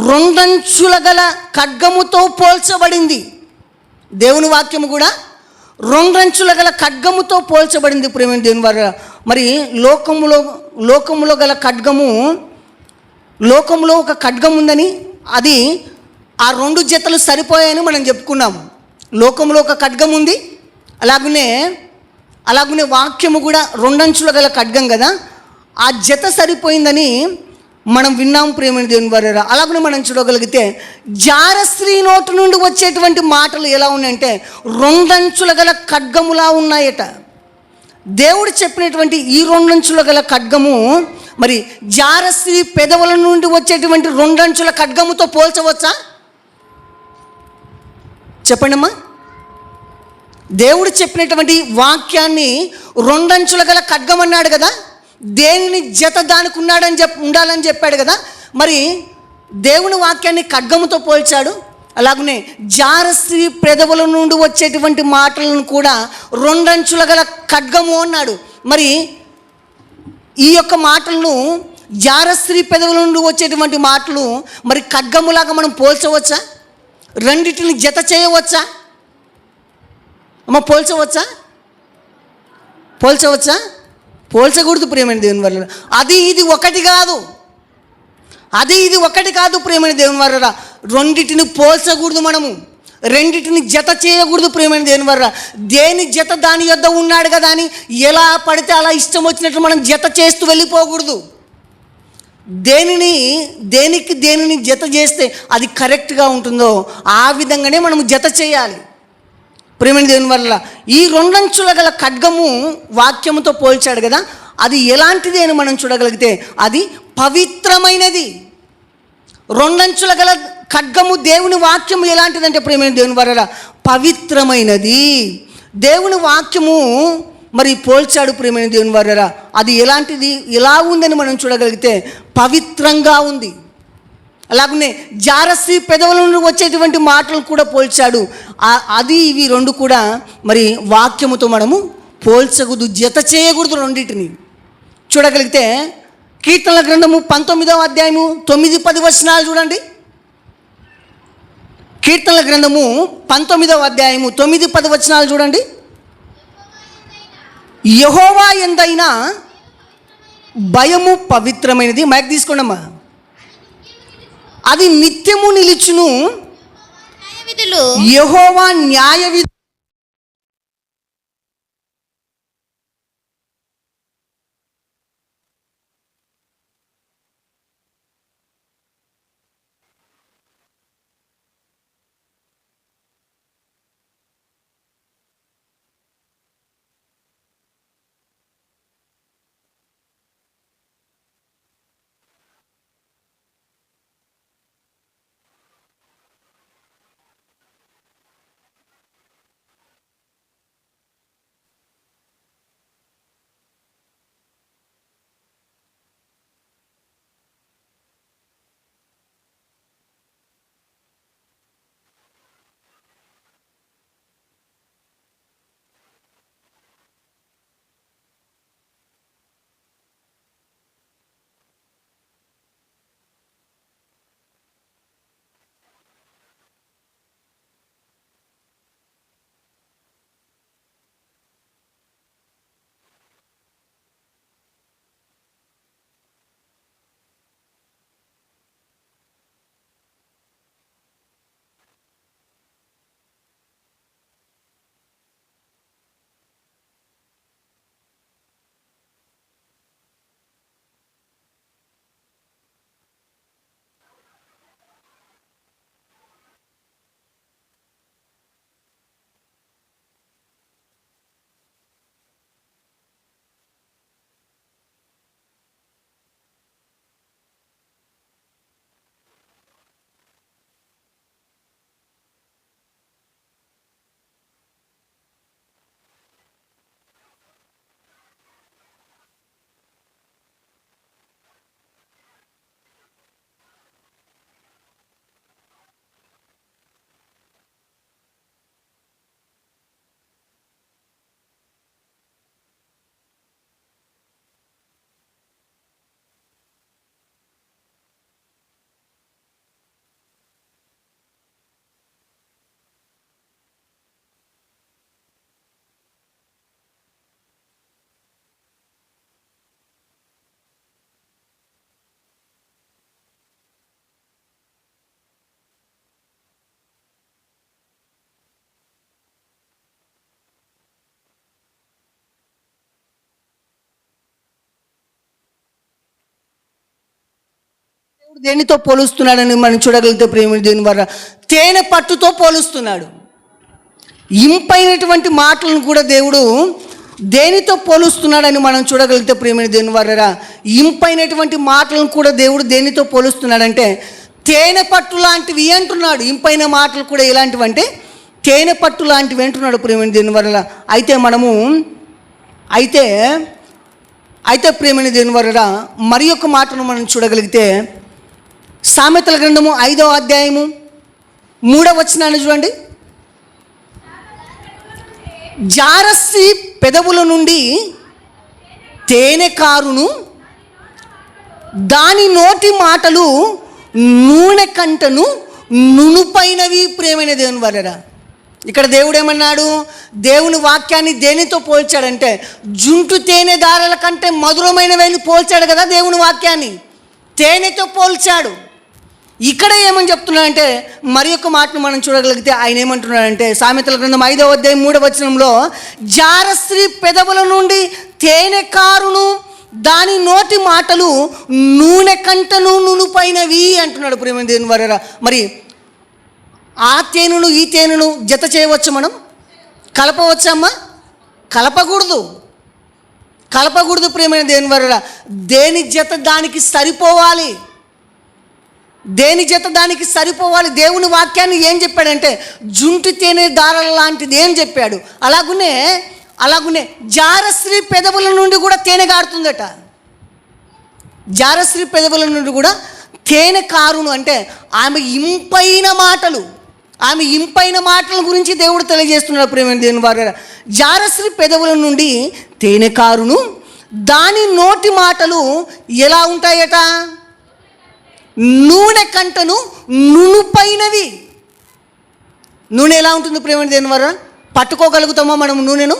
రెండంచుల గల ఖడ్గముతో పోల్చబడింది. దేవుని వాక్యము కూడా రెండంచుల గల ఖడ్గముతో పోల్చబడింది ప్రేమ దేవుని వల్ల. మరి లోకములో గల ఖడ్గము, లోకంలో ఒక ఖడ్గం ఉందని అది ఆ రెండు జతలు సరిపోయాయని మనం చెప్పుకున్నాము. లోకంలో ఒక ఖడ్గం ఉంది, అలాగనే వాక్యము కూడా రెండంచుల గల ఖడ్గం కదా, ఆ జత సరిపోయిందని మనం విన్నాము ప్రేమ దేవుని వారు. అలాగనే మనం చూడగలిగితే జారస్త్రీ నోటు నుండి వచ్చేటువంటి మాటలు ఎలా ఉన్నాయంటే రెండంచుల గల ఖడ్గములా ఉన్నాయట. దేవుడు చెప్పినటువంటి ఈ రెండంచుల గల ఖడ్గము మరి జారస్త్రీ పెదవుల నుండి వచ్చేటువంటి రెండంచుల ఖడ్గముతో పోల్చవచ్చా? చెప్పండమ్మా. దేవుడు చెప్పినటువంటి వాక్యాన్ని రెండంచుల గల ఖడ్గం అన్నాడు కదా, దేనిని జత దానికి ఉండాలని చెప్పాడు కదా. మరి దేవుని వాక్యాన్ని ఖడ్గముతో పోల్చాడు. అలాగనే జారస్త్రీ పెదవుల నుండి వచ్చేటువంటి మాటలను కూడా రెండంచుల గల ఖడ్గము అన్నాడు. మరి ఈ యొక్క మాటలను జారస్త్రీ పెదవుల నుండి వచ్చేటువంటి మాటలు మరి ఖడ్గములాగా మనం పోల్చవచ్చా? రెండిటిని జత చేయవచ్చా అమ్మ? పోల్చవచ్చా? పోల్చకూడదు ప్రేమైన దేవుని వల్ల. అది ఇది ఒకటి కాదు ప్రేమైన దేవుని వల్ల. రెండిటిని పోల్చకూడదు, మనము రెండిటిని జత చేయకూడదు ప్రేమైన దేవుని వల్ల. దేని జత దాని యొద్ద ఉన్నాడు కదా అని ఎలా పడితే అలా ఇష్టం వచ్చినట్లు మనం జత చేస్తూ వెళ్ళిపోకూడదు. దేనిని జత చేస్తే అది కరెక్ట్గా ఉంటుందో ఆ విధంగానే మనము జత చేయాలి ప్రేమైన దేవుని వల్ల. ఈ రెండంచుల గల ఖడ్గము వాక్యముతో పోల్చాడు కదా, అది ఎలాంటిది అని మనం చూడగలిగితే అది పవిత్రమైనది. రెండంచుల గల ఖడ్గము దేవుని వాక్యము ఎలాంటిదంటే ప్రేమైన దేవుని వల్ల పవిత్రమైనది. దేవుని వాక్యము మరి పోల్చాడు ప్రేమైన దేవుని వల్ల. అది ఎలాంటిది, ఎలా ఉందని మనం చూడగలిగితే పవిత్రంగా ఉంది. అలాగనే జారస్త్రీ పెదవుల నుండి వచ్చేటువంటి మాటలు కూడా పోల్చాడు. అది ఇవి రెండు కూడా మరి వాక్యముతో మనము పోల్చకూడదు, జత చేయకూడదు రెండింటిని. చూడగలిగితే కీర్తనల గ్రంథము 19వ అధ్యాయము 9-10 వచనాలు చూడండి. కీర్తనల గ్రంథము 19వ అధ్యాయము 9-10 వచనాలు చూడండి. యెహోవా యందైన భయము పవిత్రమైనది. మైక్ తీసుకోండమ్మా. అది నిత్యము నిలుచును. యెహోవా న్యాయ విధులు దేనితో పోలుస్తున్నాడని మనం చూడగలిగితే ప్రేమ దేని వల్ల తేనె పట్టుతో పోలుస్తున్నాడు. ఇంపైనటువంటి మాటలను కూడా దేవుడు దేనితో పోలుస్తున్నాడని మనం చూడగలిగితే ప్రేమ దేని వల్ల ఇంపైనటువంటి మాటలను కూడా దేవుడు దేనితో పోలుస్తున్నాడంటే తేనె పట్టు లాంటివి అంటున్నాడు. ఇంపైన మాటలు కూడా ఎలాంటివి అంటే తేనె పట్టు లాంటివి అంటున్నాడు ప్రేమ దేని వల్ల. అయితే ప్రేమని దేని వల్ల మరి ఒక మాటను మనం చూడగలిగితే సామెతల గ్రంథము 5వ అధ్యాయము 3వ వచనాన్ని చూడండి. జారస్త్రీ పెదవుల నుండి తేనె కారును, దాని నోటి మాటలు నూనె కంటను నునుపైనవి. ప్రేమైన దేవుని వలన ఇక్కడ దేవుడు ఏమన్నాడు? దేవుని వాక్యాన్ని దేనితో పోల్చాడంటే జుంటు తేనె దారాల కంటే మధురమైనవని పోల్చాడు కదా. దేవుని వాక్యాన్ని తేనెతో పోల్చాడు. ఇక్కడ ఏమని చెప్తున్నాడంటే మరి ఒక మాటను మనం చూడగలిగితే ఆయన ఏమంటున్నాడంటే సామెతల గ్రంథం 5వ అధ్యాయం 3వ వచనంలో జారస్త్రీ పెదవుల నుండి తేనె కారును, దాని నోటి మాటలు నూనె కంటను నునుపైనవి అంటున్నాడు ప్రేమ దేవుని వలన. మరి ఆ తేనెను ఈ తేనెను జత చేయవచ్చు, మనం కలపవచ్చమ్మా? కలపకూడదు ప్రేమైన దేవుని వలన. దేని జత దానికి సరిపోవాలి. దేవుని వాక్యాన్ని ఏం చెప్పాడంటే జుంటు తేనె దారాల లాంటిది ఏం చెప్పాడు. అలాగునే జారస్త్రీ పెదవుల నుండి కూడా తేనె కారుతుందట. జారస్త్రీ పెదవుల నుండి కూడా తేనె కారును అంటే ఆమె ఇంపైన మాటల గురించి దేవుడు తెలియజేస్తున్నాడు ప్రేమ దేవుని వారు. జారస్త్రీ పెదవుల నుండి తేనె కారును, దాని నోటి మాటలు ఎలా ఉంటాయట? నూనె కంటను నునుపైనవి. నూనె ఎలా ఉంటుంది ప్రేమ దేవుని వారు? పట్టుకోగలుగుతామా? మనం నూనెను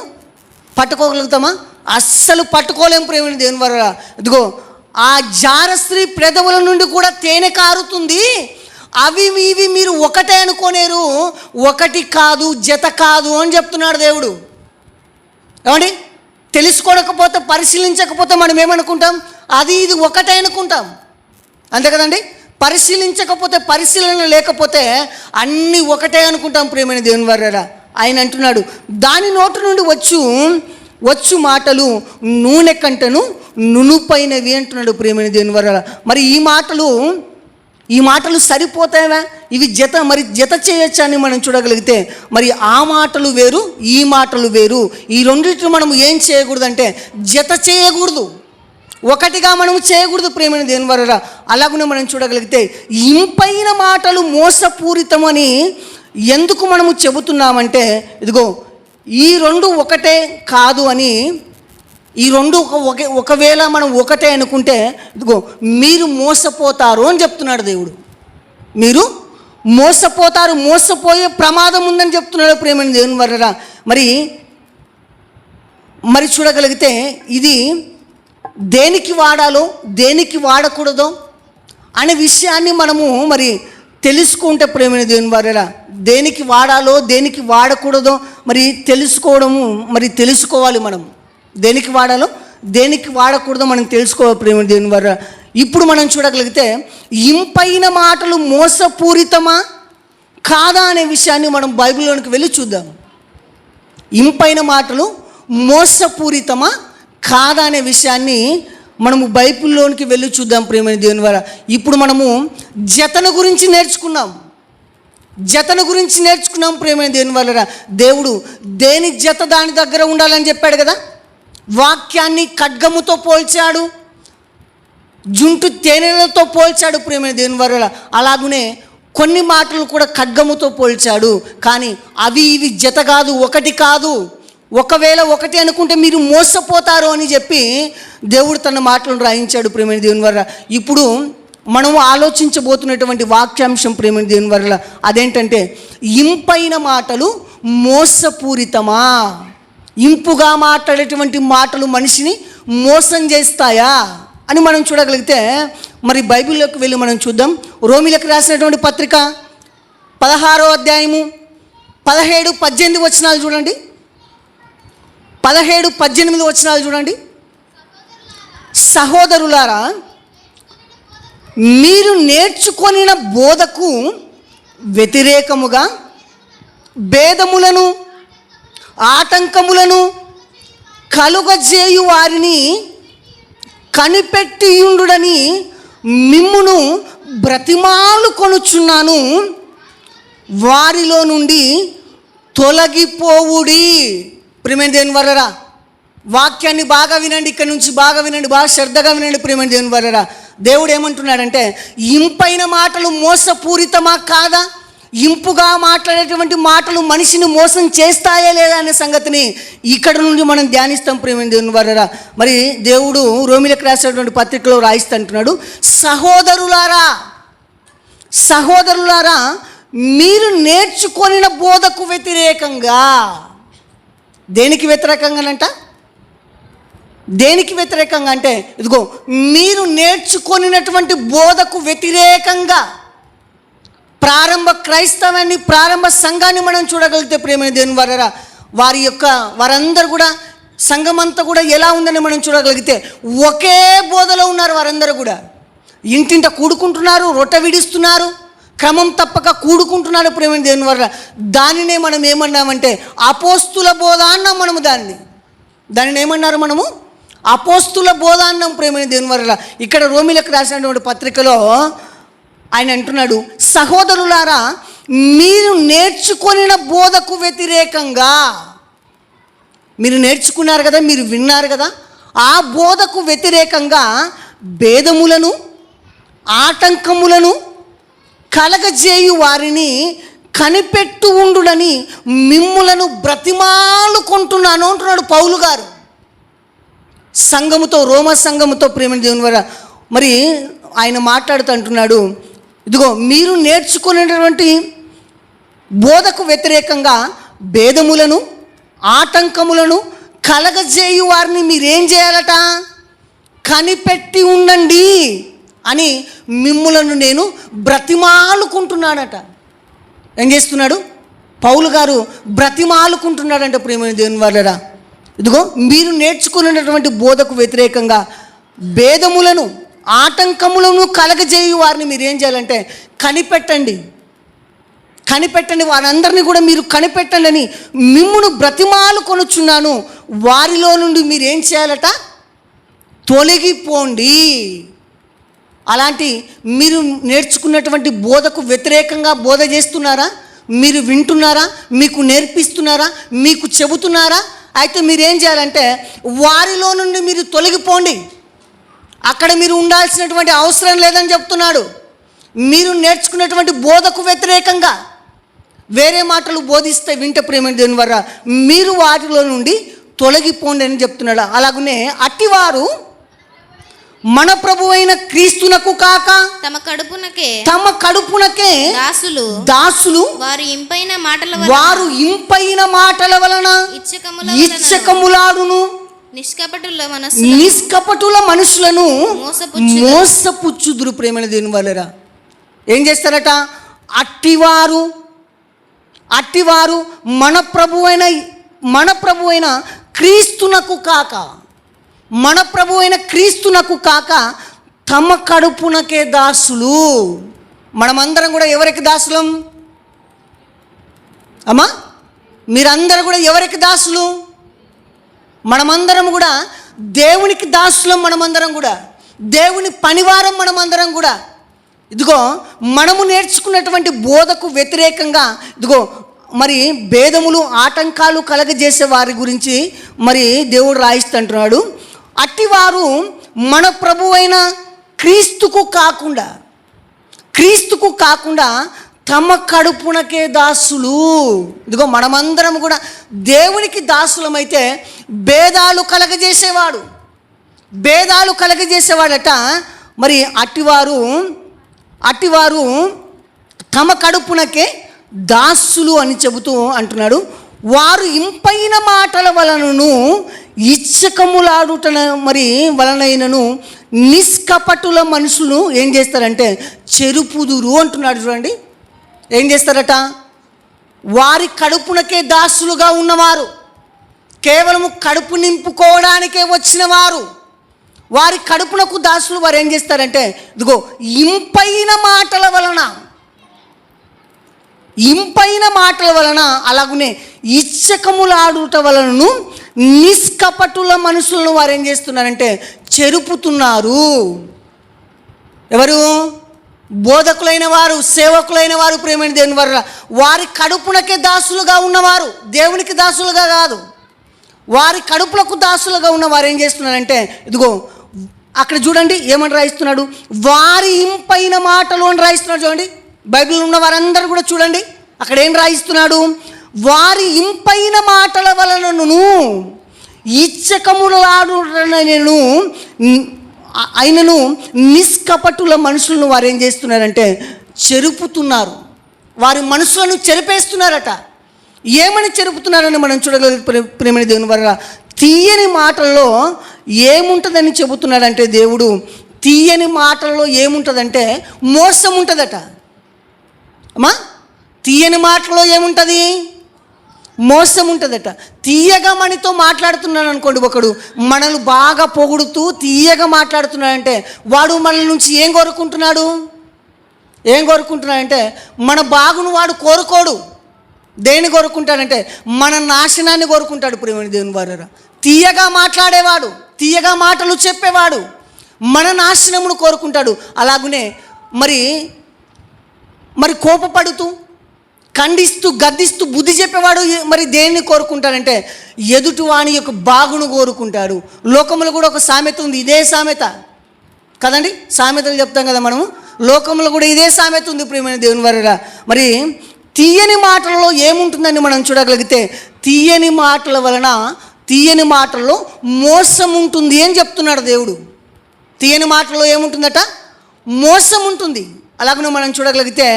పట్టుకోగలుగుతామా? అస్సలు పట్టుకోలేము ప్రేమ దేవుని వారు. ఇదిగో ఆ జారస్త్రీ పెదవుల నుండి కూడా తేనె కారుతుంది. అవి ఇవి మీరు ఒకటే అనుకోనేరు, ఒకటి కాదు, జత కాదు అని చెప్తున్నాడు దేవుడు. ఏమండి, తెలుసుకోకపోతే పరిశీలించకపోతే మనం ఏమనుకుంటాం? అది ఇది ఒకటే అనుకుంటాం, అంతే కదండి. పరిశీలించకపోతే, పరిశీలన లేకపోతే అన్నీ ఒకటే అనుకుంటాం ప్రేమైన దేవుని వారా. ఆయన అంటున్నాడు దాని నోటి నుండి వచ్చు మాటలు నూనె కంటను నునుపైనవి అంటున్నాడు ప్రేమైన దేవుని వారా. మరి ఈ మాటలు సరిపోతాయా? ఇవి జత చేయొచ్చా అని మనం చూడగలిగితే మరి ఆ మాటలు వేరు, ఈ మాటలు వేరు. ఈ రెండింటిని మనం ఏం చేయకూడదు అంటే జత చేయకూడదు, ఒకటిగా మనం చేయకూడదు ప్రేమైన దేవుని వలన. అలాగనే మనం చూడగలిగితే ఇంపైన మాటలు మోసపూరితమని ఎందుకు మనము చెబుతున్నామంటే ఇదిగో ఈ రెండు ఒకటే కాదు అని. ఈ రెండు ఒకవేళ మనం ఒకటే అనుకుంటే ఇదిగో మీరు మోసపోతారు అని చెప్తున్నాడు దేవుడు. మీరు మోసపోయే ప్రమాదం ఉందని చెప్తున్నాడు ప్రేమైన దేవుని వలన. మరి చూడగలిగితే ఇది దేనికి వాడాలో దేనికి వాడకూడదో అనే విషయాన్ని మనము మరి తెలుసుకుంటే ప్రేమైన దేవుని వలన దేనికి వాడాలో దేనికి వాడకూడదో మరి తెలుసుకోవాలి. మనం దేనికి వాడాలో దేనికి వాడకూడదో మనం తెలుసుకోవాలి ప్రేమైన దేవుని వలన. ఇప్పుడు మనం చూడగలిగితే ఇంపైన మాటలు మోసపూరితమా కాదా అనే విషయాన్ని మనం బైబిల్లోనికి వెళ్ళి చూద్దాం. ఇంపైన మాటలు మోసపూరితమా కాదా అనే విషయాన్ని మనము బైబిల్లోనికి వెళ్ళి చూద్దాం ప్రేమైన దేవుని వలన. ఇప్పుడు మనము జతన గురించి నేర్చుకున్నాం ప్రేమైన దేవుని వలన. దేవుడు దేని జత దాని దగ్గర ఉండాలని చెప్పాడు కదా. వాక్యాన్ని ఖడ్గముతో పోల్చాడు, జుంటు తేనెలతో పోల్చాడు ప్రేమైన దేవుని వలన. అలాగునే కొన్ని మాటలు కూడా ఖడ్గముతో పోల్చాడు. కానీ అవి ఇవి జత కాదు, ఒకటి కాదు. ఒకవేళ ఒకటి అనుకుంటే మీరు మోసపోతారు అని చెప్పి దేవుడు తన మాటలను రాయించాడు ప్రేమైన దేవుని వలన. ఇప్పుడు మనము ఆలోచించబోతున్నటువంటి వాక్యాంశం ప్రేమైన దేవుని వలన అదేంటంటే ఇంపైన మాటలు మోసపూరితమా? ఇంపుగా మాట్లాడేటువంటి మాటలు మనిషిని మోసం చేస్తాయా అని మనం చూడగలిగితే మరి బైబిల్లోకి వెళ్ళి మనం చూద్దాం. రోమీలకు రాసినటువంటి పత్రిక 16వ అధ్యాయము 17-18 వచనాలు చూడండి. 17-18 వచనాలు చూడండి. సహోదరులారా, మీరు నేర్చుకొనిన బోధకు వ్యతిరేకముగా భేదములను ఆటంకములను కలుగజేయు వారిని కనిపెట్టియుండుడని మిమ్మును బ్రతిమాలు కొనుచున్నాను. వారిలో నుండి తొలగిపోవుడి. ప్రియమైన దేవుని వర్రరా, వాక్యాన్ని బాగా వినండి, ఇక్కడ నుంచి బాగా వినండి, బాగా శ్రద్ధగా వినండి. ప్రియమైన దేవుని వర్రరా, దేవుడు ఏమంటున్నాడంటే, ఇంపైన మాటలు మోసపూరితమా కాదా? ఇంపుగా మాట్లాడేటువంటి మాటలు మనిషిని మోసం చేస్తాయా లేదా అనే సంగతిని ఇక్కడ నుండి మనం ధ్యానిస్తాం. ప్రియమైన దేవుని వర్రరా, మరి దేవుడు రోమీలకు రాసినటువంటి పత్రికలో రాయిస్తుంటున్నాడు, సహోదరులారా మీరు నేర్చుకొనిన బోధకు వ్యతిరేకంగా. దేనికి వ్యతిరేకంగానంట? దేనికి వ్యతిరేకంగా అంటే, ఇదిగో మీరు నేర్చుకొనినటువంటి బోధకు వ్యతిరేకంగా. ప్రారంభ క్రైస్తవాన్ని, ప్రారంభ సంఘాన్ని మనం చూడగలిగితే ప్రియమైన దేవుని వర్రరా, వారందరూ కూడా, సంఘమంతా కూడా ఎలా ఉందని మనం చూడగలిగితే ఒకే బోధలో ఉన్నారు. వారందరూ కూడా ఇంటింట కూడుకుంటున్నారు, రొట్టె విడిస్తున్నారు, క్రమం తప్పక కూడుకుంటున్నారు. ప్రియమైన దేవుని వర్రరా, దానినే మనం ఏమన్నామంటే అపోస్తుల బోధ అన్నాం. మనము దానిని ఏమన్నారు? మనము అపోస్తుల బోధ అన్నాం. ప్రియమైన దేవుని వర్రరా, ఇక్కడ రోమీలకు రాసినటువంటి పత్రికలో ఆయన అంటున్నాడు, సహోదరులారా మీరు నేర్చుకొనిన బోధకు వ్యతిరేకంగా. మీరు నేర్చుకున్నారు కదా, మీరు విన్నారు కదా, ఆ బోధకు వ్యతిరేకంగా భేదములను ఆటంకములను కలగజేయు వారిని కనిపెట్టు ఉండుడని మిమ్ములను బ్రతిమాలుకుంటున్నాను అంటున్నాడు పౌలు గారు. సంఘముతో, రోమ సంఘముతో ప్రియమైన దేవుని వల్ల మరి ఆయన మాట్లాడుతూ అంటున్నాడు, ఇదిగో మీరు నేర్చుకునేటువంటి బోధకు వ్యతిరేకంగా భేదములను ఆటంకములను కలగజేయు వారిని మీరేం చేయాలట? కనిపెట్టి ఉండండి అని మిమ్ములను నేను బ్రతిమాలుకుంటున్నాడట. ఏం చేస్తున్నాడు పౌలు గారు? బ్రతిమాలుకుంటున్నాడంట. ప్రియమైన దేవుని వాళ్ళరా, ఇదిగో మీరు నేర్చుకున్నటువంటి బోధకు వ్యతిరేకంగా భేదములను ఆటంకములను కలగజేయు వారిని మీరేం చేయాలంటే కనిపెట్టండి, వారందరినీ కూడా మీరు కనిపెట్టండి అని మిమ్మును బ్రతిమాలు కొనుచున్నాను. వారిలో నుండి మీరేం చేయాలట? తొలగిపోండి. అలాంటి మీరు నేర్చుకున్నటువంటి బోధకు వ్యతిరేకంగా బోధ చేస్తున్నారా? మీరు వింటున్నారా? మీకు నేర్పిస్తున్నారా? మీకు చెబుతున్నారా? అయితే మీరేం చేయాలంటే వారిలో నుండి మీరు తొలగిపోండి. అక్కడ మీరు ఉండాల్సినటువంటి అవసరం లేదని చెప్తున్నాడు. మీరు నేర్చుకున్నటువంటి బోధకు వ్యతిరేకంగా వేరే మాటలు బోధిస్తే వింటే ప్రియమైన దేవుని వల్ల మీరు వాటిలో నుండి తొలగిపోండి అని చెప్తున్నాడు. అలాగనే అట్టివారు మన ప్రభువైన క్రీస్తునకు కాక తమ కడుపునకే దాసులు వారు ఇంపైన మాటల వలన ఇచ్చకములాడును నిష్కపటుల మనుషులను మోసపుచ్చుదురు. ప్రేమైన దేవుని వాళ్ళరా, ఏం చేస్తారట? అట్టివారు మన ప్రభువైన క్రీస్తునకు కాక తమ కడుపునకే దాసులు. మనమందరం కూడా ఎవరికి దాసులం అమ్మా? మీరందరూ కూడా ఎవరికి దాసులు? మనమందరం కూడా దేవునికి దాసులం. మనమందరం కూడా దేవుని పనివారం. మనమందరం కూడా ఇదిగో మనము నేర్చుకున్నటువంటి బోధకు వ్యతిరేకంగా ఇదిగో మరి భేదములు ఆటంకాలు కలగజేసే వారి గురించి మరి దేవుడు రాయిస్తుంటున్నాడు. అట్టివారు మన ప్రభువైన క్రీస్తుకు కాకుండా తమ కడుపునకే దాసులు. ఇదిగో మనమందరం కూడా దేవునికి దాసులమైతే భేదాలు కలగజేసేవాడట. మరి అట్టివారు తమ కడుపునకే దాసులు అని చెబుతూ అంటున్నాడు. వారు ఇంపైన మాటల వలనను ఇచ్చకములాడుట వలనైనను నిష్కపటుల మనుషులు ఏం చేస్తారంటే చెరుపుదురు అంటున్నాడు. చూడండి, ఏం చేస్తారట? వారి కడుపునకే దాసులుగా ఉన్నవారు, కేవలము కడుపు నింపుకోవడానికే వచ్చిన వారు, వారి కడుపునకు దాసులు వారు ఏం చేస్తారంటే ఇదిగో ఇంపైన మాటల వలన అలాగనే ఇచ్చకములాడుట వలనను నిష్కపటుల మనుషులను వారు ఏం చేస్తున్నారంటే చెరుపుతున్నారు. ఎవరు? బోధకులైన వారు, సేవకులైన వారు, ప్రేమైన దేవుని వారు వారి కడుపునకే దాసులుగా ఉన్నవారు, దేవునికి దాసులుగా కాదు. వారి కడుపులకు దాసులుగా ఉన్న వారు ఏం చేస్తున్నారంటే ఇదిగో అక్కడ చూడండి ఏమని రాయిస్తున్నాడు, వారి ఇంపైన మాటలు అని రాయిస్తున్నాడు. చూడండి బైబిల్ ఉన్న వారందరూ కూడా చూడండి అక్కడ ఏం రాయిస్తున్నాడు, వారి ఇంపైన మాటల వలనను ఇచ్చకములాడుటను అయినను నిష్కపటుల మనుషులను వారు ఏం చేస్తున్నారంటే చెరుపుతున్నారు. వారి మనసులను చెరిపేస్తున్నారట. ఏమని చెరుపుతున్నారని మనం చూడగలిగే ప్రేమని దేవుని వల్ల తీయని మాటల్లో ఏముంటుందని చెబుతున్నాడంటే దేవుడు, తీయని మాటల్లో ఏముంటుందంటే మోసం ఉంటుందట. అమ్మా, తీయని మాటల్లో ఏముంటుంది? మోసం ఉంటుందట. తీయగా మనతో మాట్లాడుతున్నాడు అనుకోండి, ఒకడు మనల్ని బాగా పొగుడుతూ తీయగా మాట్లాడుతున్నాడంటే వాడు మన నుంచి ఏం కోరుకుంటున్నాడంటే మన బాగును వాడు కోరుకోడు. దేన్ని కోరుకుంటాడంటే మన నాశనాన్ని కోరుకుంటాడు. ప్రేమని దేవుని వారు తీయగా మాట్లాడేవాడు, తీయగా మాటలు చెప్పేవాడు మన నాశనమును కోరుకుంటాడు. అలాగనే మరి కోపపడుతూ ఖండిస్తూ గద్దిస్తూ బుద్ధి చెప్పేవాడు మరి దేన్ని కోరుకుంటాడంటే ఎదుటివాని యొక్క బాగును కోరుకుంటాడు. లోకంలో కూడా ఒక సామెత ఉంది, ఇదే సామెత కదండి. సామెతలు చెప్తాం కదా మనము, లోకంలో కూడా ఇదే సామెత ఉంది. ప్రియమైన దేవుని వారురా, మరి తీయని మాటలలో ఏముంటుందని మనం చూడగలిగితే తీయని మాటల్లో మోసం ఉంటుంది అని చెప్తున్నాడు దేవుడు. తీయని మాటల్లో ఏముంటుందట? మోసం ఉంటుంది. అలాగనే మనం చూడగలిగితే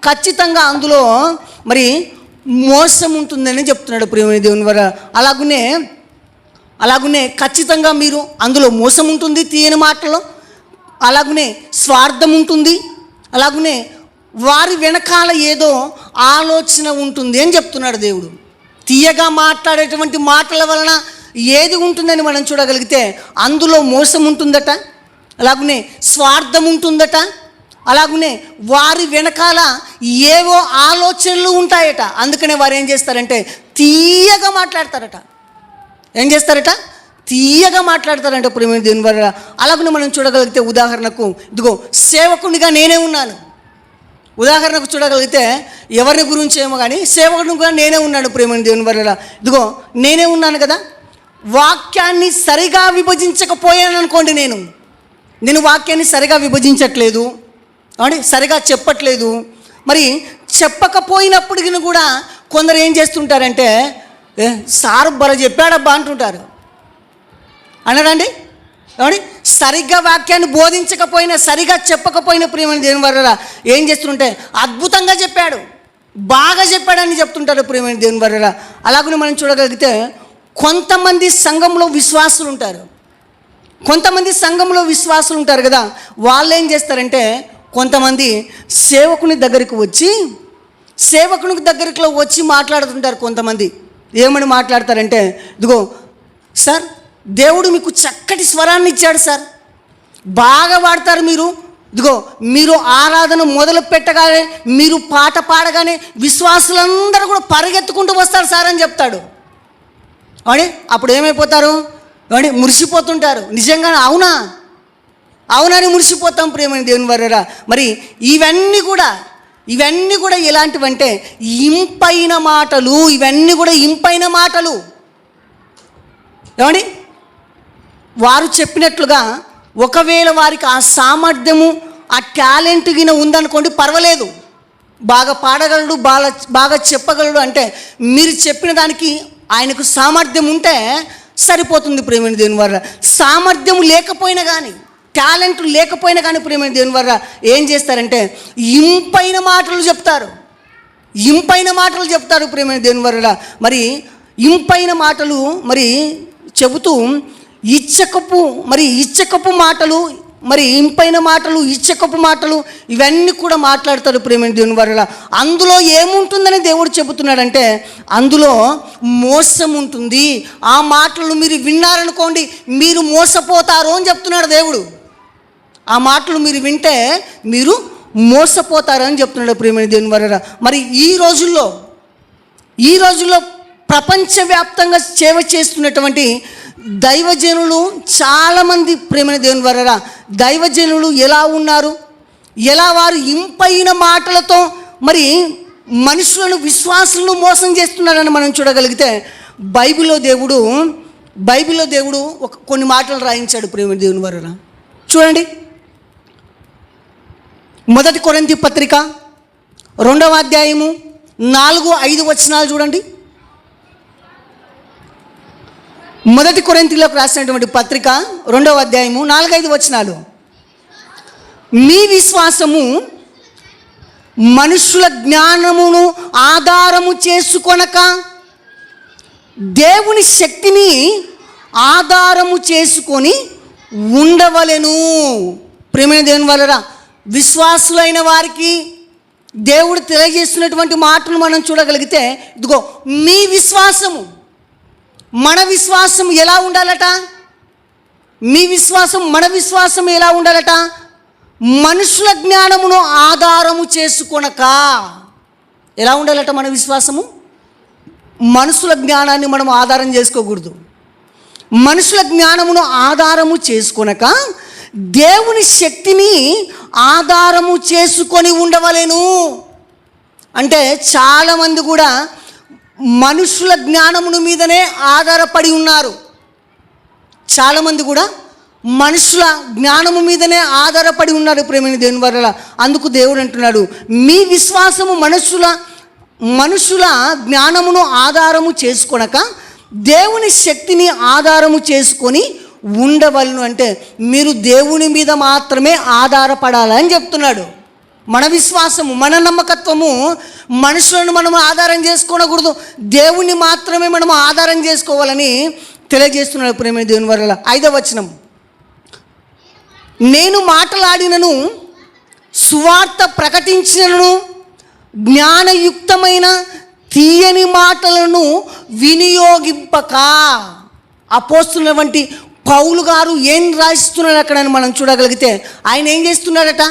ఖచ్చితంగా అందులో మరి మోసం ఉంటుందని చెప్తున్నాడు ప్రియమైన దేవుని వారు. అలాగునే ఖచ్చితంగా మీరు అందులో మోసం ఉంటుంది తీయని మాటల్లో. అలాగనే స్వార్థం ఉంటుంది. అలాగనే వారి వెనకాల ఏదో ఆలోచన ఉంటుంది అని చెప్తున్నాడు దేవుడు. తీయగా మాట్లాడేటువంటి మాటల వలన ఏది ఉంటుందని మనం చూడగలిగితే అందులో మోసం ఉంటుందట, అలాగనే స్వార్థం ఉంటుందట, అలాగనే వారి వెనకాల ఏవో ఆలోచనలు ఉంటాయట. అందుకనే వారు ఏం చేస్తారంటే తీయగా మాట్లాడతారట. ఏం చేస్తారట? తీయగా మాట్లాడతారంట ప్రేమ దేవుని వల్ల. అలాగనే మనం చూడగలిగితే ఉదాహరణకు ఇదిగో సేవకునిగా నేనే ఉన్నాను. ఉదాహరణకు చూడగలిగితే ఎవరి గురించి ఏమో కానీ సేవకునిగా నేనే ఉన్నాను ప్రేమ దేవుని వల్ల. ఇదిగో నేనే ఉన్నాను కదా, వాక్యాన్ని సరిగా విభజించకపోయాను అనుకోండి, నేను వాక్యాన్ని సరిగా విభజించట్లేదు అని సరిగా చెప్పట్లేదు. మరి చెప్పకపోయినప్పటికీ కూడా కొందరు ఏం చేస్తుంటారంటే సారు బల చెప్పాడబ్బా అంటుంటారు అనరండి. ఏమండి, సరిగ్గా వాక్యాన్ని బోధించకపోయినా సరిగా చెప్పకపోయినా ప్రియమైన దేవుని వల్ల ఏం చేస్తుంటే అద్భుతంగా చెప్పాడు, బాగా చెప్పాడని చెప్తుంటారు ప్రియమైన దేవుని వల్ల. అలాగనే మనం చూడగలిగితే కొంతమంది సంఘంలో విశ్వాసులు ఉంటారు కదా, వాళ్ళు ఏం చేస్తారంటే కొంతమంది సేవకుని దగ్గరికి వచ్చి మాట్లాడుతుంటారు. కొంతమంది ఏమని మాట్లాడతారంటే ఇదిగో సార్, దేవుడు మీకు చక్కటి స్వరాన్ని ఇచ్చాడు సార్, బాగా పాడతారు మీరు. ఇదిగో మీరు ఆరాధన మొదలు పెట్టగానే, మీరు పాట పాడగానే విశ్వాసులందరూ కూడా పరిగెత్తుకుంటూ వస్తారు సార్ అని చెప్తాడు. అని అప్పుడు ఏమైపోతారు? అని మురిసిపోతుంటారు. నిజంగానే అవునని మురిసిపోతాం ప్రేమని దేవుని వల్ల. మరి ఇవన్నీ కూడా ఎలాంటివంటే ఇంపైన మాటలు. ఇవన్నీ కూడా ఇంపైన మాటలు. ఏమండి, వారు చెప్పినట్లుగా ఒకవేళ వారికి ఆ సామర్థ్యము ఆ టాలెంట్ గిన ఉందనుకోండి, పర్వాలేదు, బాగా పాడగలడు, బాగా చెప్పగలడు అంటే మీరు చెప్పిన దానికి ఆయనకు సామర్థ్యం ఉంటే సరిపోతుంది ప్రేమైన దేవుని వల్ల. సామర్థ్యం లేకపోయినా కానీ, టాలెంట్ లేకపోయినా కానీ ప్రేమైన దేవుని వల్ల ఏం చేస్తారంటే ఇంపైన మాటలు చెప్తారు ప్రేమైన దేవుని వల్ల. మరి ఇంపైన మాటలు మరి చెబుతూ ఇచ్చకపు మాటలు మరి ఇంపైన మాటలు, ఇచ్చకపు మాటలు ఇవన్నీ కూడా మాట్లాడతారు ప్రేమైన దేవుని వారలా. అందులో ఏముంటుందని దేవుడు చెబుతున్నాడంటే అందులో మోసం ఉంటుంది. ఆ మాటలు మీరు విన్నారనుకోండి, మీరు మోసపోతారు అని చెప్తున్నాడు దేవుడు. ఆ మాటలు మీరు వింటే మీరు మోసపోతారు అని చెప్తున్నాడు ప్రేమైన దేవుని వారలా. మరి ఈ రోజుల్లో ప్రపంచవ్యాప్తంగా సేవ చేస్తున్నటువంటి దైవజనులు చాలామంది ప్రేమైన దేవుని వారలా, దైవజనులు ఎలా ఉన్నారు, ఎలా వారు ఇంపైన మాటలతో మరి మనుషులను, విశ్వాసులను మోసం చేస్తున్నారని మనం చూడగలిగితే బైబిల్లో దేవుడు కొన్ని మాటలు రాయించాడు ప్రేమైన దేవుని వారలా. చూడండి, 1 కొరింథీ పత్రిక 2వ అధ్యాయము 4-5 వచనాలు చూడండి. 1 కొరింథీలకు రాసినటువంటి పత్రిక 2వ అధ్యాయము 4-5 వచనాలు. మీ విశ్వాసము మనుషుల జ్ఞానమును ఆధారము చేసుకొనక దేవుని శక్తిని ఆధారము చేసుకొని ఉండవలెను. ప్రేమైన దేవుని వలన విశ్వాసులైన వారికి దేవుడు తెలియజేస్తున్నటువంటి మాటలు మనం చూడగలిగితే, ఇదిగో మీ విశ్వాసము, మన విశ్వాసం ఎలా ఉండాలట? మీ విశ్వాసం, మన విశ్వాసం ఎలా ఉండాలట? మనుషుల జ్ఞానమును ఆధారము చేసుకొనక. ఎలా ఉండాలట మన విశ్వాసము? మనుషుల జ్ఞానాన్ని మనం ఆధారం చేసుకోకూడదు. మనుషుల జ్ఞానమును ఆధారము చేసుకొనక దేవుని శక్తిని ఆధారము చేసుకొని ఉండవలెను. అంటే చాలామంది కూడా మనుషుల జ్ఞానమును మీదనే ఆధారపడి ఉన్నారు. చాలామంది కూడా మనుషుల జ్ఞానము మీదనే ఆధారపడి ఉన్నారు ప్రేమైన దేవుని వల్ల. అందుకు దేవుడు అంటున్నాడు, మీ విశ్వాసము మనుషుల జ్ఞానమును ఆధారము చేసుకొనక దేవుని శక్తిని ఆధారము చేసుకొని ఉండవలను. అంటే మీరు దేవుని మీద మాత్రమే ఆధారపడాలని చెప్తున్నాడు. మన విశ్వాసము, మన నమ్మకత్వము మనుషులను మనం ఆధారం చేసుకోకూడదు, దేవుణ్ణి మాత్రమే మనం ఆధారం చేసుకోవాలని తెలియజేస్తున్నాడు ప్రేమ దేవుని వల్ల. 5వ వచనం, నేను మాట్లాడినను సువార్త ప్రకటించినను జ్ఞానయుక్తమైన తీయని మాటలను వినియోగింపక. అపోస్తున్నటువంటి పౌలు గారు ఏం రాయిస్తున్నాడు అక్కడ అని మనం చూడగలిగితే ఆయన ఏం చేస్తున్నాడట?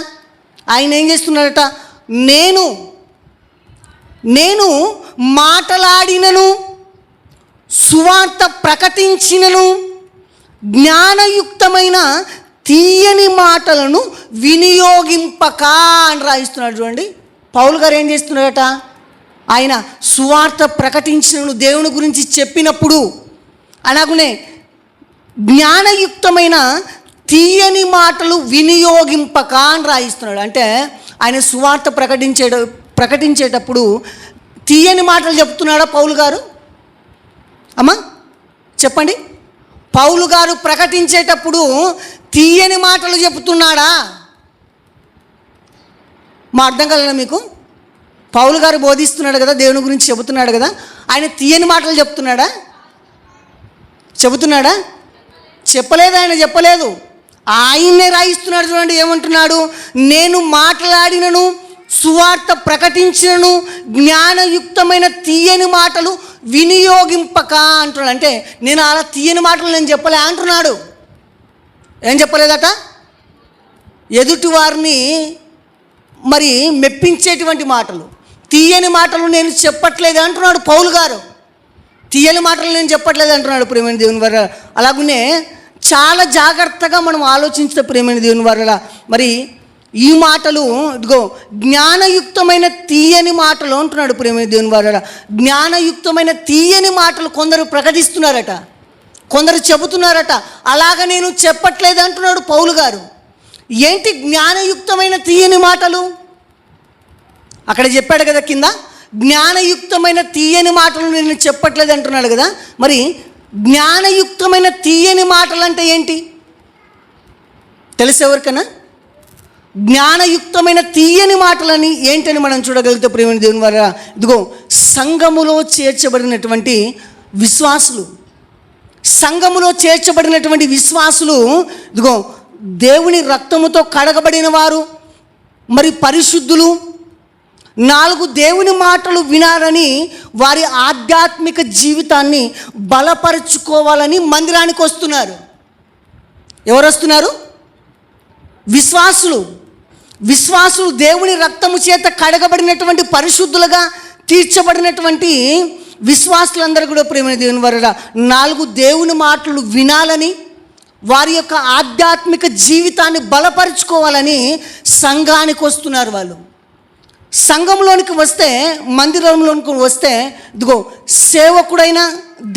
నేను మాట్లాడినను సువార్త ప్రకటించినను జ్ఞానయుక్తమైన తీయని మాటలను వినియోగింపక అని రాయిస్తున్నాడు. చూడండి, పౌలు గారు ఏం చేస్తున్నాడట? ఆయన సువార్త ప్రకటించినను, దేవుని గురించి చెప్పినప్పుడు, అలాగనే జ్ఞానయుక్తమైన తీయని మాటలు వినియోగింపక అని రాయిస్తున్నాడు. అంటే ఆయన సువార్త ప్రకటించేటప్పుడు తీయని మాటలు చెప్తున్నాడా పౌలు గారు? అమ్మా చెప్పండి, పౌలు గారు ప్రకటించేటప్పుడు తీయని మాటలు చెప్తున్నాడా? మా అర్థం కలదా మీకు? పౌలు గారు బోధిస్తున్నాడు కదా, దేవుని గురించి చెబుతున్నాడు కదా, ఆయన తీయని మాటలు చెప్తున్నాడా? చెప్పలేదు. ఆయన చెప్పలేదు, ఆయన్నే రాయిస్తున్నాడు. చూడండి ఏమంటున్నాడు, నేను మాట్లాడినను సువార్త ప్రకటించినను జ్ఞానయుక్తమైన తీయని మాటలు వినియోగింపక అంటున్నాడు. అంటే నేను అలా తీయని మాటలు నేను చెప్పలే అంటున్నాడు. ఏం చెప్పలేదట? ఎదుటి వారిని మరి మెప్పించేటువంటి మాటలు, తీయని మాటలు నేను చెప్పట్లేదు అంటున్నాడు పౌలు గారు. తీయని మాటలు నేను చెప్పట్లేదు అంటున్నాడు ప్రేమైన దేవుని వల్ల. అలాగనే చాలా జాగ్రత్తగా మనం ఆలోచించిన ప్రేమైన దేవుని వల్ల. మరి ఈ మాటలు, ఇదిగో జ్ఞానయుక్తమైన తీయని మాటలు అంటున్నాడు ప్రేమైన దేవుని వల్ల. జ్ఞానయుక్తమైన తీయని మాటలు కొందరు ప్రకటిస్తున్నారట, కొందరు చెబుతున్నారట. అలాగ నేను చెప్పట్లేదు అంటున్నాడు పౌలు గారు. ఏంటి జ్ఞానయుక్తమైన తీయని మాటలు? అక్కడ చెప్పాడు కదా కింద, జ్ఞానయుక్తమైన తీయని మాటలు నేను చెప్పట్లేదు అంటున్నాడు కదా. మరి జ్ఞానయుక్తమైన తీయని మాటలు అంటే ఏంటి తెలుసు ఎవరికైనా? జ్ఞానయుక్తమైన తీయని మాటలని ఏంటని మనం చూడగలిగితే ప్రేమ దేవుని వారా, ఇదిగో సంఘములో చేర్చబడినటువంటి విశ్వాసులు, సంఘములో చేర్చబడినటువంటి విశ్వాసులు ఇదిగో దేవుని రక్తముతో కడగబడిన వారు, మరి పరిశుద్ధులు, 4 దేవుని మాటలు వినాలని వారి ఆధ్యాత్మిక జీవితాన్ని బలపరుచుకోవాలని మందిరానికి వస్తున్నారు. ఎవరు వస్తున్నారు? విశ్వాసులు దేవుని రక్తము చేత కడగబడినటువంటి పరిశుద్ధులుగా తీర్చబడినటువంటి విశ్వాసులందరూ కూడా ప్రేమ దేవుని వారరా 4 దేవుని మాటలు వినాలని, వారి యొక్క ఆధ్యాత్మిక జీవితాన్ని బలపరుచుకోవాలని సంఘానికి వస్తున్నారు. వాళ్ళు సంఘంలోనికి వస్తే, మందిరంలోనికి వస్తే, ఇదిగో సేవకుడైన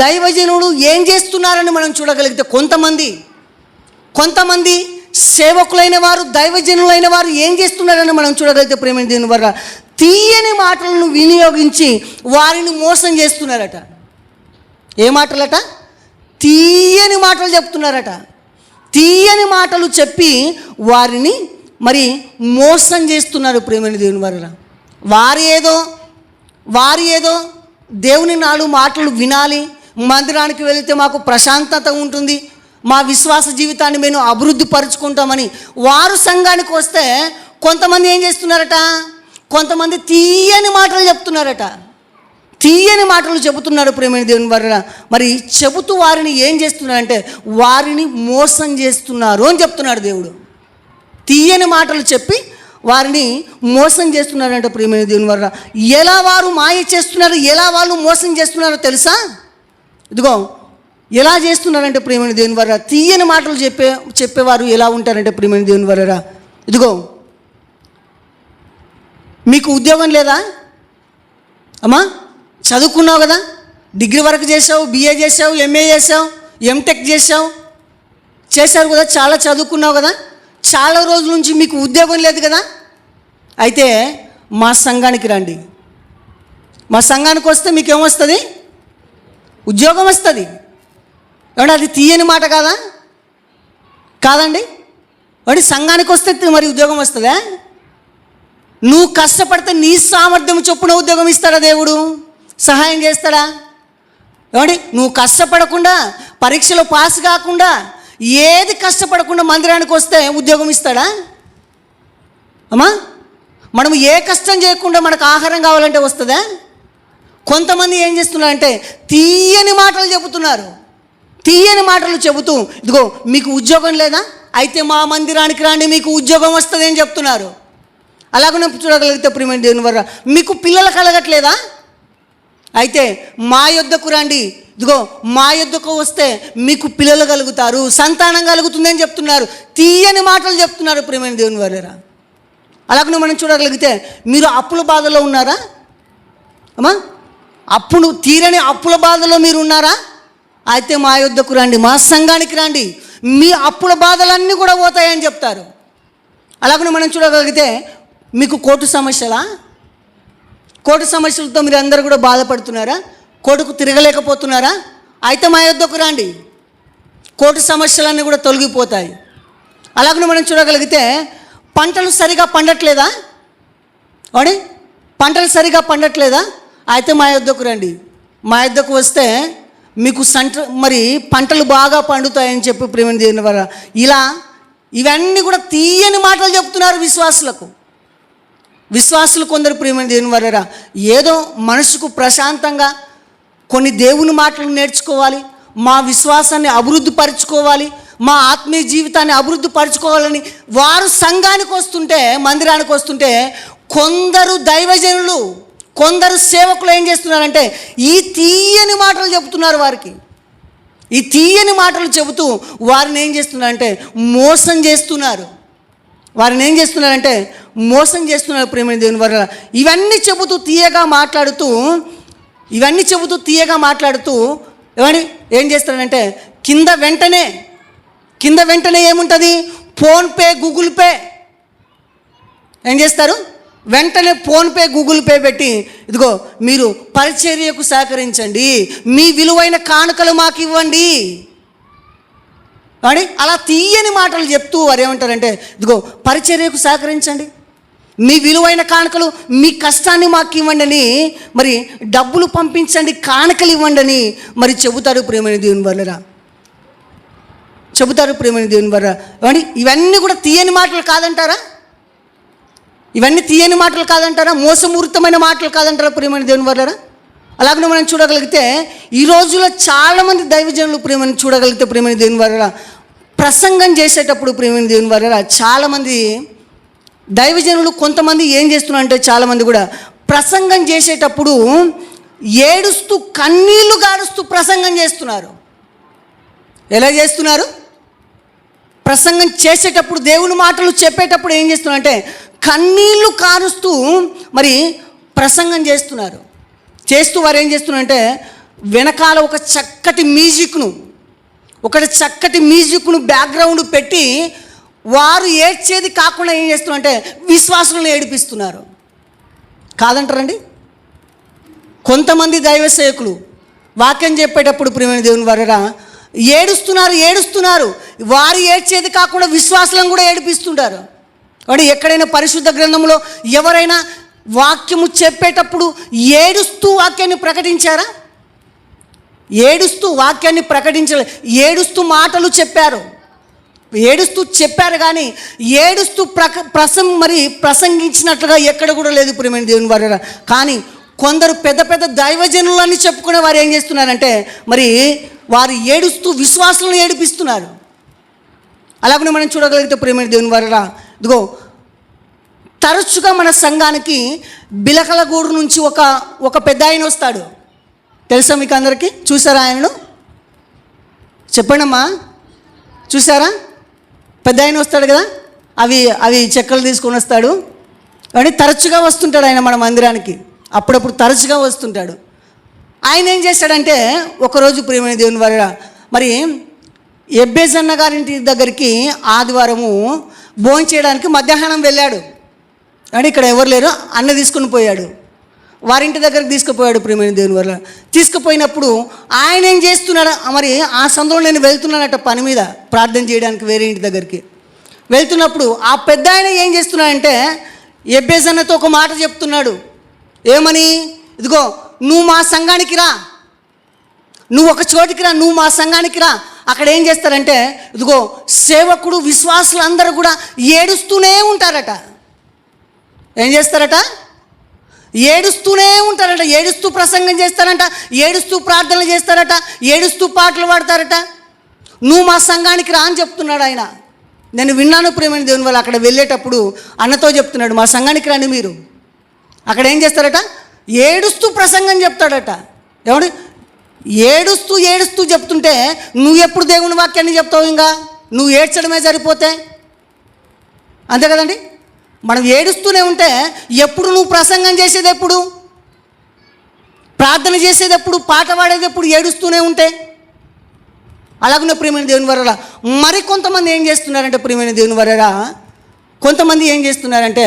దైవజనుడు ఏం చేస్తున్నారని మనం చూడగలిగితే, కొంతమంది సేవకులైన వారు, దైవజనులైన వారు ఏం చేస్తున్నారని మనం చూడగలిగితే ప్రేమ దేవుని వారరా తీయని మాటలను వినియోగించి వారిని మోసం చేస్తున్నారట. ఏ మాటలట? తీయని మాటలు చెప్తున్నారట. తీయని మాటలు చెప్పి వారిని మరి మోసం చేస్తున్నారు ప్రేమని దేవుని వారరా. వారి ఏదో దేవుని 4 మాటలు వినాలి, మందిరానికి వెళితే మాకు ప్రశాంతత ఉంటుంది, మా విశ్వాస జీవితాన్ని మేము అభివృద్ధి పరుచుకుంటామని వారు సంఘానికి వస్తే, కొంతమంది ఏం చేస్తున్నారట? కొంతమంది తీయని మాటలు చెప్తున్నారట. తీయని మాటలు చెబుతున్నారు ప్రేమని దేవుని వారరా. మరి చెబుతూ వారిని ఏం చేస్తున్నారంటే వారిని మోసం చేస్తున్నారు అని చెప్తున్నాడు దేవుడు. తీయని మాటలు చెప్పి వారిని మోసం చేస్తున్నారంటే ప్రేమని దేవుని వారరా. ఎలా వారు మాయ చేస్తున్నారు, ఎలా వాళ్ళు మోసం చేస్తున్నారో తెలుసా? ఇదిగో ఎలా చేస్తున్నారంటే ప్రేమని దేవుని వారరా, తీయని మాటలు చెప్పేవారు ఎలా ఉంటారంటే ప్రేమని దేవుని వారరా, ఇదిగో మీకు ఉద్యోగం లేదా అమ్మా? చదువుకున్నావు కదా, డిగ్రీ వరకు చేసావు, BA చేసావు, MA చేసావు, MTech చేశారు కదా, చాలా చదువుకున్నావు కదా, చాలా రోజుల నుంచి మీకు ఉద్యోగం లేదు కదా. అయితే మా సంఘానికి రండి. మా సంఘానికి వస్తే మీకు ఏమొస్తుంది? ఉద్యోగం వస్తుంది. ఏమంటే అది తీయని మాట కాదా? కాదండి. వాడి సంఘానికి వస్తే మరి ఉద్యోగం వస్తుందా? నువ్వు కష్టపడితే నీ సామర్థ్యం చొప్పున ఉద్యోగం ఇస్తాడా దేవుడు? సహాయం చేస్తాడా? ఏమండి, నువ్వు కష్టపడకుండా, పరీక్షలో పాస్ కాకుండా, ఏది కష్టపడకుండా మందిరానికి వస్తే ఉద్యోగం ఇస్తాడా అమ్మా? మనం ఏ కష్టం చేయకుండా మనకు ఆహారం కావాలంటే వస్తుందా? కొంతమంది ఏం చేస్తున్నారంటే తీయని మాటలు చెబుతున్నారు. తీయని మాటలు చెబుతూ ఇదిగో మీకు ఉద్యోగం లేదా, అయితే మా మందిరానికి రండి మీకు ఉద్యోగం వస్తుంది అని చెప్తున్నారు. అలాగనే చూడగలిగితే ప్రియమైన దేవుని వారరా, మీకు పిల్లలు కలగట్లేదా, అయితే మా యొద్దకు రండి, ఇదిగో మా యొద్దకు వస్తే మీకు పిల్లలు కలుగుతారు, సంతానం కలుగుతుందని చెప్తున్నారు. తీయని మాటలు చెప్తున్నారు ప్రియమైన దేవుని వారరా. అలాగనే మనం చూడగలిగితే మీరు అప్పుల బాధలో ఉన్నారా అమ్మా? తీరని అప్పుల బాధలో మీరు ఉన్నారా, అయితే మా యొద్దకు రండి, మా సంఘానికి రండి, మీ అప్పుల బాధలన్నీ కూడా పోతాయని చెప్తారు. అలాగనే మనం చూడగలిగితే మీకు కోర్టు సమస్యలతో మీరు అందరూ కూడా బాధపడుతున్నారా, కోర్టుకు తిరగలేకపోతున్నారా, అయితే మా యొద్దకు రండి, కోర్టు సమస్యలన్నీ కూడా తొలగిపోతాయి. అలాగనే మనం చూడగలిగితే పంటలు సరిగా పండట్లేదా వాడి, పంటలు సరిగా పండట్లేదా, అయితే మా యొద్దకు రండి, మా యొద్దకు వస్తే మీకు మరి పంటలు బాగా పండుతాయని చెప్పి ప్రేమ దేవుని వారరా. ఇవన్నీ కూడా తీయని మాటలు చెప్తున్నారు విశ్వాసులు కొందరు ప్రేమ దేవుని వారరా. ఏదో మనసుకు ప్రశాంతంగా కొన్ని దేవుని మాటలు నేర్చుకోవాలి, మా విశ్వాసాన్ని అభివృద్ధి పరుచుకోవాలి, మా ఆత్మీయ జీవితాన్ని అభివృద్ధి పరుచుకోవాలని వారు సంఘానికి వస్తుంటే, మందిరానికి వస్తుంటే, కొందరు దైవజనులు, కొందరు సేవకులు ఏం చేస్తున్నారంటే ఈ తీయని మాటలు చెబుతున్నారు వారికి. ఈ తీయని మాటలు చెబుతూ వారిని ఏం చేస్తున్నారంటే మోసం చేస్తున్నారు. ప్రేమ దేవుని వారరా. ఇవన్నీ చెబుతూ తీయగా మాట్లాడుతూ ఏం చేస్తారంటే కింద వెంటనే ఏముంటుంది? ఫోన్పే, గూగుల్ పే ఏం చేస్తారు? వెంటనే ఫోన్పే, గూగుల్ పే పెట్టి ఇదిగో మీరు పరిచర్యకు సహకరించండి, మీ విలువైన కానుకలు మాకు ఇవ్వండి అని అలా తీయని మాటలు చెప్తూ వారు ఏమంటారంటే ఇదిగో పరిచర్యకు సహకరించండి, మీ విలువైన కానుకలు, మీ కష్టాన్ని మాకు ఇవ్వండి అని, మరి డబ్బులు పంపించండి, కానుకలు ఇవ్వండి అని మరి చెబుతారు ప్రేమైన దేవుని వారరా. చెబుతారు ప్రియమైన దేవుని వారు. ఏమండి ఇవన్నీ కూడా తీయని మాటలు కాదంటారా? ఇవన్నీ తీయని మాటలు కాదంటారా? మోసపూరితమైన మాటలు కాదంటారా ప్రియమైన దేవుని వారు? అలాగనే మనం చూడగలిగితే ఈ రోజుల్లో చాలామంది దైవజనులు ప్రియమైన చూడగలిగితే ప్రియమైన దేవుని వారు ప్రసంగం చేసేటప్పుడు ప్రియమైన దేవుని వారు చాలామంది దైవజనులు కొంతమంది ఏం చేస్తున్నారంటే చాలామంది కూడా ప్రసంగం చేసేటప్పుడు ఏడుస్తూ కన్నీళ్లు గారుస్తూ ప్రసంగం చేస్తున్నారు. ఎలా చేస్తున్నారు? ప్రసంగం చేసేటప్పుడు దేవుని మాటలు చెప్పేటప్పుడు ఏం చేస్తున్నారంటే కన్నీళ్లు కారుస్తూ మరి ప్రసంగం చేస్తున్నారు. చేస్తూ వారు ఏం చేస్తున్నారంటే వెనకాల ఒక చక్కటి మ్యూజిక్ను బ్యాక్గ్రౌండ్ పెట్టి వారు ఏడ్చేది కాకుండా ఏం చేస్తున్నారంటే విశ్వాసులను ఏడిపిస్తున్నారు. కాదంటారండి? కొంతమంది దైవ సేవకులు వాక్యం చెప్పేటప్పుడు ప్రియమైన దేవుని వారరా ఏడుస్తున్నారు. వారు ఏడ్చేది కాకుండా విశ్వాసులను కూడా ఏడిపిస్తుంటారు. వాడు ఎక్కడైనా పరిశుద్ధ గ్రంథంలో ఎవరైనా వాక్యము చెప్పేటప్పుడు ఏడుస్తూ వాక్యాన్ని ప్రకటించారా? ఏడుస్తూ వాక్యాన్ని ప్రకటించలే. ఏడుస్తూ మాటలు చెప్పారు, ఏడుస్తూ చెప్పారు కానీ ఏడుస్తూ ప్రసంగించినట్లుగా ఎక్కడ కూడా లేదు ప్రియమైన దేవుని వారరా. కానీ కొందరు పెద్ద పెద్ద దైవజనులని చెప్పుకునే వారు ఏం చేస్తున్నారంటే మరి వారు ఏడుస్తూ విశ్వాసులను ఏడిపిస్తున్నారు. అలాగనే మనం చూడగలిగితే ప్రియమైన దేవుని వారరా ఇదిగో తరచుగా మన సంఘానికి బిలకలగూడు నుంచి ఒక పెద్ద ఆయన వస్తాడు. తెలుసా మీకు అందరికీ? చూసారా ఆయనను? చెప్పండమ్మా, చూసారా? పెద్ద ఆయన వస్తాడు కదా, అవి చెక్కలు తీసుకొని వస్తాడు. కానీ తరచుగా వస్తుంటాడు ఆయన మన మందిరానికి, అప్పుడప్పుడు తరచుగా వస్తుంటాడు. ఆయన ఏం చేస్తాడంటే ఒకరోజు ప్రియమైన దేవుని వారు మరి ఎబ్బేజన్న గారింటి దగ్గరికి ఆదివారము భోజనం చేయడానికి మధ్యాహ్నం వెళ్ళాడు. అంటే ఇక్కడ ఎవరు లేరు, అన్న తీసుకుని పోయాడు. వారింటి దగ్గరికి తీసుకుపోయాడు ప్రియమైన దేవుని వల్ల. తీసుకుపోయినప్పుడు ఆయన ఏం చేస్తున్నాడు మరి ఆ సందర్భంలో నేను వెళ్తున్నానట పని మీద ప్రార్థన చేయడానికి వేరే ఇంటి దగ్గరికి వెళ్తున్నప్పుడు ఆ పెద్ద ఆయన ఏం చేస్తున్నాడంటే ఎబ్బేజన్నతో ఒక మాట చెప్తున్నాడు. ఏమని? ఇదిగో నువ్వు మా సంఘానికి రా, నువ్వు ఒక చోటికి రా, నువ్వు మా సంఘానికి రా. అక్కడ ఏం చేస్తారంటే ఇదిగో సేవకుడు విశ్వాసులు అందరూ కూడా ఏడుస్తూనే ఉంటారట. ఏం చేస్తారట? ఏడుస్తూనే ఉంటారట. ఏడుస్తూ ప్రసంగం చేస్తారట, ఏడుస్తూ ప్రార్థనలు చేస్తారట, ఏడుస్తూ పాటలు పాడతారట. నువ్వు మా సంఘానికి రా అని చెప్తున్నాడు ఆయన. నేను విన్నాను ప్రియమైన దేవుని వల్ల. అక్కడ వెళ్ళేటప్పుడు అన్నతో చెప్తున్నాడు, మా సంఘానికి రండి మీరు. అక్కడ ఏం చేస్తారట? ఏడుస్తూ ప్రసంగం చెప్తాడట. ఏమండి ఏడుస్తూ చెప్తుంటే నువ్వు ఎప్పుడు దేవుని వాక్యాన్ని చెప్తావు? ఇంకా నువ్వు ఏడ్చడమే సరిపోతే అంతే కదండి. మనం ఏడుస్తూనే ఉంటే ఎప్పుడు నువ్వు ప్రసంగం చేసేది ఎప్పుడు, ప్రార్థన చేసేది ఎప్పుడు, పాట పాడేది ఎప్పుడు? ఏడుస్తూనే ఉంటే అలాగనే ప్రియమైన దేవుని వల్ల మరి కొంతమంది ఏం చేస్తున్నారంటే ప్రియమైన దేవుని వల్ల కొంతమంది ఏం చేస్తున్నారంటే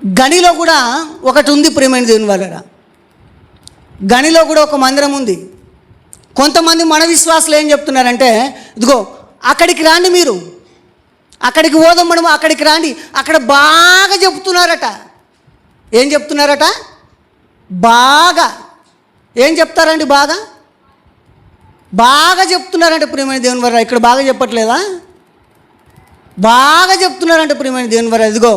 గనిలో కూడా ఒకటి ఉంది ప్రియమైన దేవుని వల్ల. గనిలో కూడా ఒక మందిరం ఉంది. కొంతమంది మన విశ్వాసులు ఏం చెప్తున్నారంటే ఇదిగో అక్కడికి రాండి, మీరు అక్కడికి పోదాం, మనం అక్కడికి రాండి. అక్కడ బాగా చెప్తున్నారట. ఏం చెప్తున్నారట? బాగా ఏం చెప్తారండి? బాగా చెప్తున్నారంటే ప్రియమైన దేవుని వల్ల. ఇక్కడ బాగా చెప్పట్లేదా? బాగా చెప్తున్నారంటే ప్రియమైన దేవుని వల్ల. ఇదిగో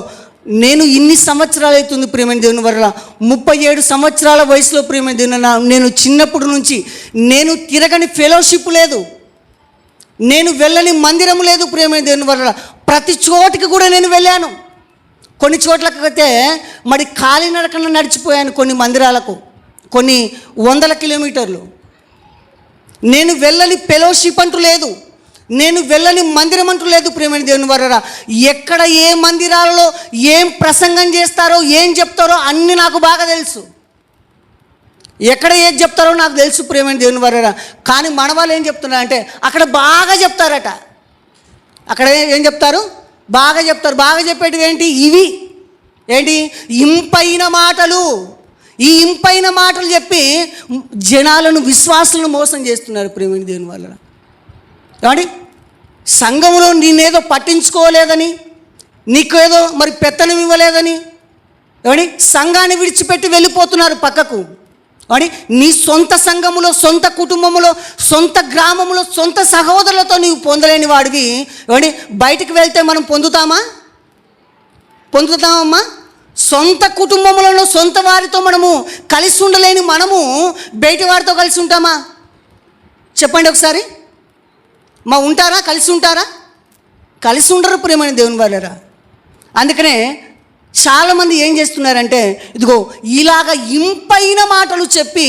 నేను ఇన్ని సంవత్సరాలు అవుతుంది ప్రియమైన దేవుని వల్ల, 37 సంవత్సరాల వయసులో ప్రియమైన దేవుని, నేను చిన్నప్పటి నుంచి నేను తిరగని ఫెలోషిప్ లేదు, నేను వెళ్ళని మందిరం లేదు ప్రియమైన దేవుని వల్ల. ప్రతి చోటికి కూడా నేను వెళ్ళాను. కొన్ని చోట్లకైతే మరి కాలినడకన నడిచిపోయాను, కొన్ని మందిరాలకు, కొన్ని 100 కిలోమీటర్లు. నేను వెళ్ళని ఫెలోషిప్ అంటూ లేదు, నేను వెళ్ళని మందిరం అంటూ లేదు ప్రియమైన దేవుని వల్ల. ఎక్కడ ఏ మందిరాలలో ఏం ప్రసంగం చేస్తారో ఏం చెప్తారో అన్నీ నాకు బాగా తెలుసు. ఎక్కడ ఏది చెప్తారో నాకు తెలుసు ప్రియమైన దేవుని వల్ల. కానీ మన వాళ్ళు ఏం చెప్తున్నారంటే అక్కడ బాగా చెప్తారట. అక్కడ ఏం చెప్తారు? బాగా చెప్తారు. బాగా చెప్పేటివి ఏంటి? ఇవి ఏంటి? ఇంపైన మాటలు. ఈ ఇంపైన మాటలు చెప్పి జనాలను, విశ్వాసులను మోసం చేస్తున్నారు ప్రియమైన దేవుని వల్ల. కాబట్టి సంఘంలో నేనేదో పట్టించుకోలేదని, నీకేదో మరి పెత్తనం ఇవ్వలేదని, ఏమండి సంఘాన్ని విడిచిపెట్టి వెళ్ళిపోతున్నారు పక్కకు. అని నీ సొంత సంఘములో, సొంత కుటుంబంలో, సొంత గ్రామంలో, సొంత సహోదరులతో నీవు పొందలేని వాడివి అని బయటికి వెళ్తే మనం పొందుతామమ్మా? సొంత కుటుంబంలో సొంత వారితో మనము కలిసి ఉండలేని మనము బయటి వారితో కలిసి ఉంటామా? చెప్పండి ఒకసారి. ఉంటారా? కలిసి ఉంటారా? కలిసి ఉండరు ప్రియమైన దేవుని వాళ్ళరా. అందుకనే చాలామంది ఏం చేస్తున్నారంటే ఇదిగో ఇలాగ ఇంపైన మాటలు చెప్పి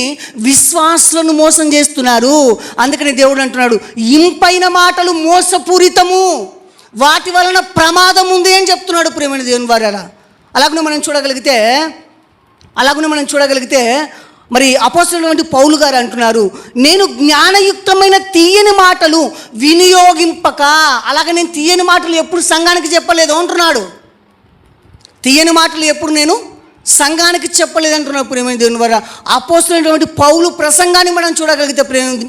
విశ్వాసులను మోసం చేస్తున్నారు. అందుకని దేవుడు అంటున్నాడు, ఇంపైన మాటలు మోసపూరితము, వాటి వలన ప్రమాదం ఉంది అని చెప్తున్నాడు ప్రియమైన దేవుని వారా. అలాగనే మనం చూడగలిగితే మరి అపోస్తలుడైన పౌలు గారు అంటున్నారు, నేను జ్ఞానయుక్తమైన తీయని మాటలు వినియోగింపక. అలాగే నేను తీయని మాటలు ఎప్పుడు సంఘానికి చెప్పలేదు అంటున్నాడు. తీయని మాటలు ఎప్పుడు నేను సంఘానికి చెప్పలేదు అంటున్నాడు ప్రియమైన దేవుని వారా. అపోస్తలుడైన పౌలు ప్రసంగాన్ని మనం చూడగలిగితే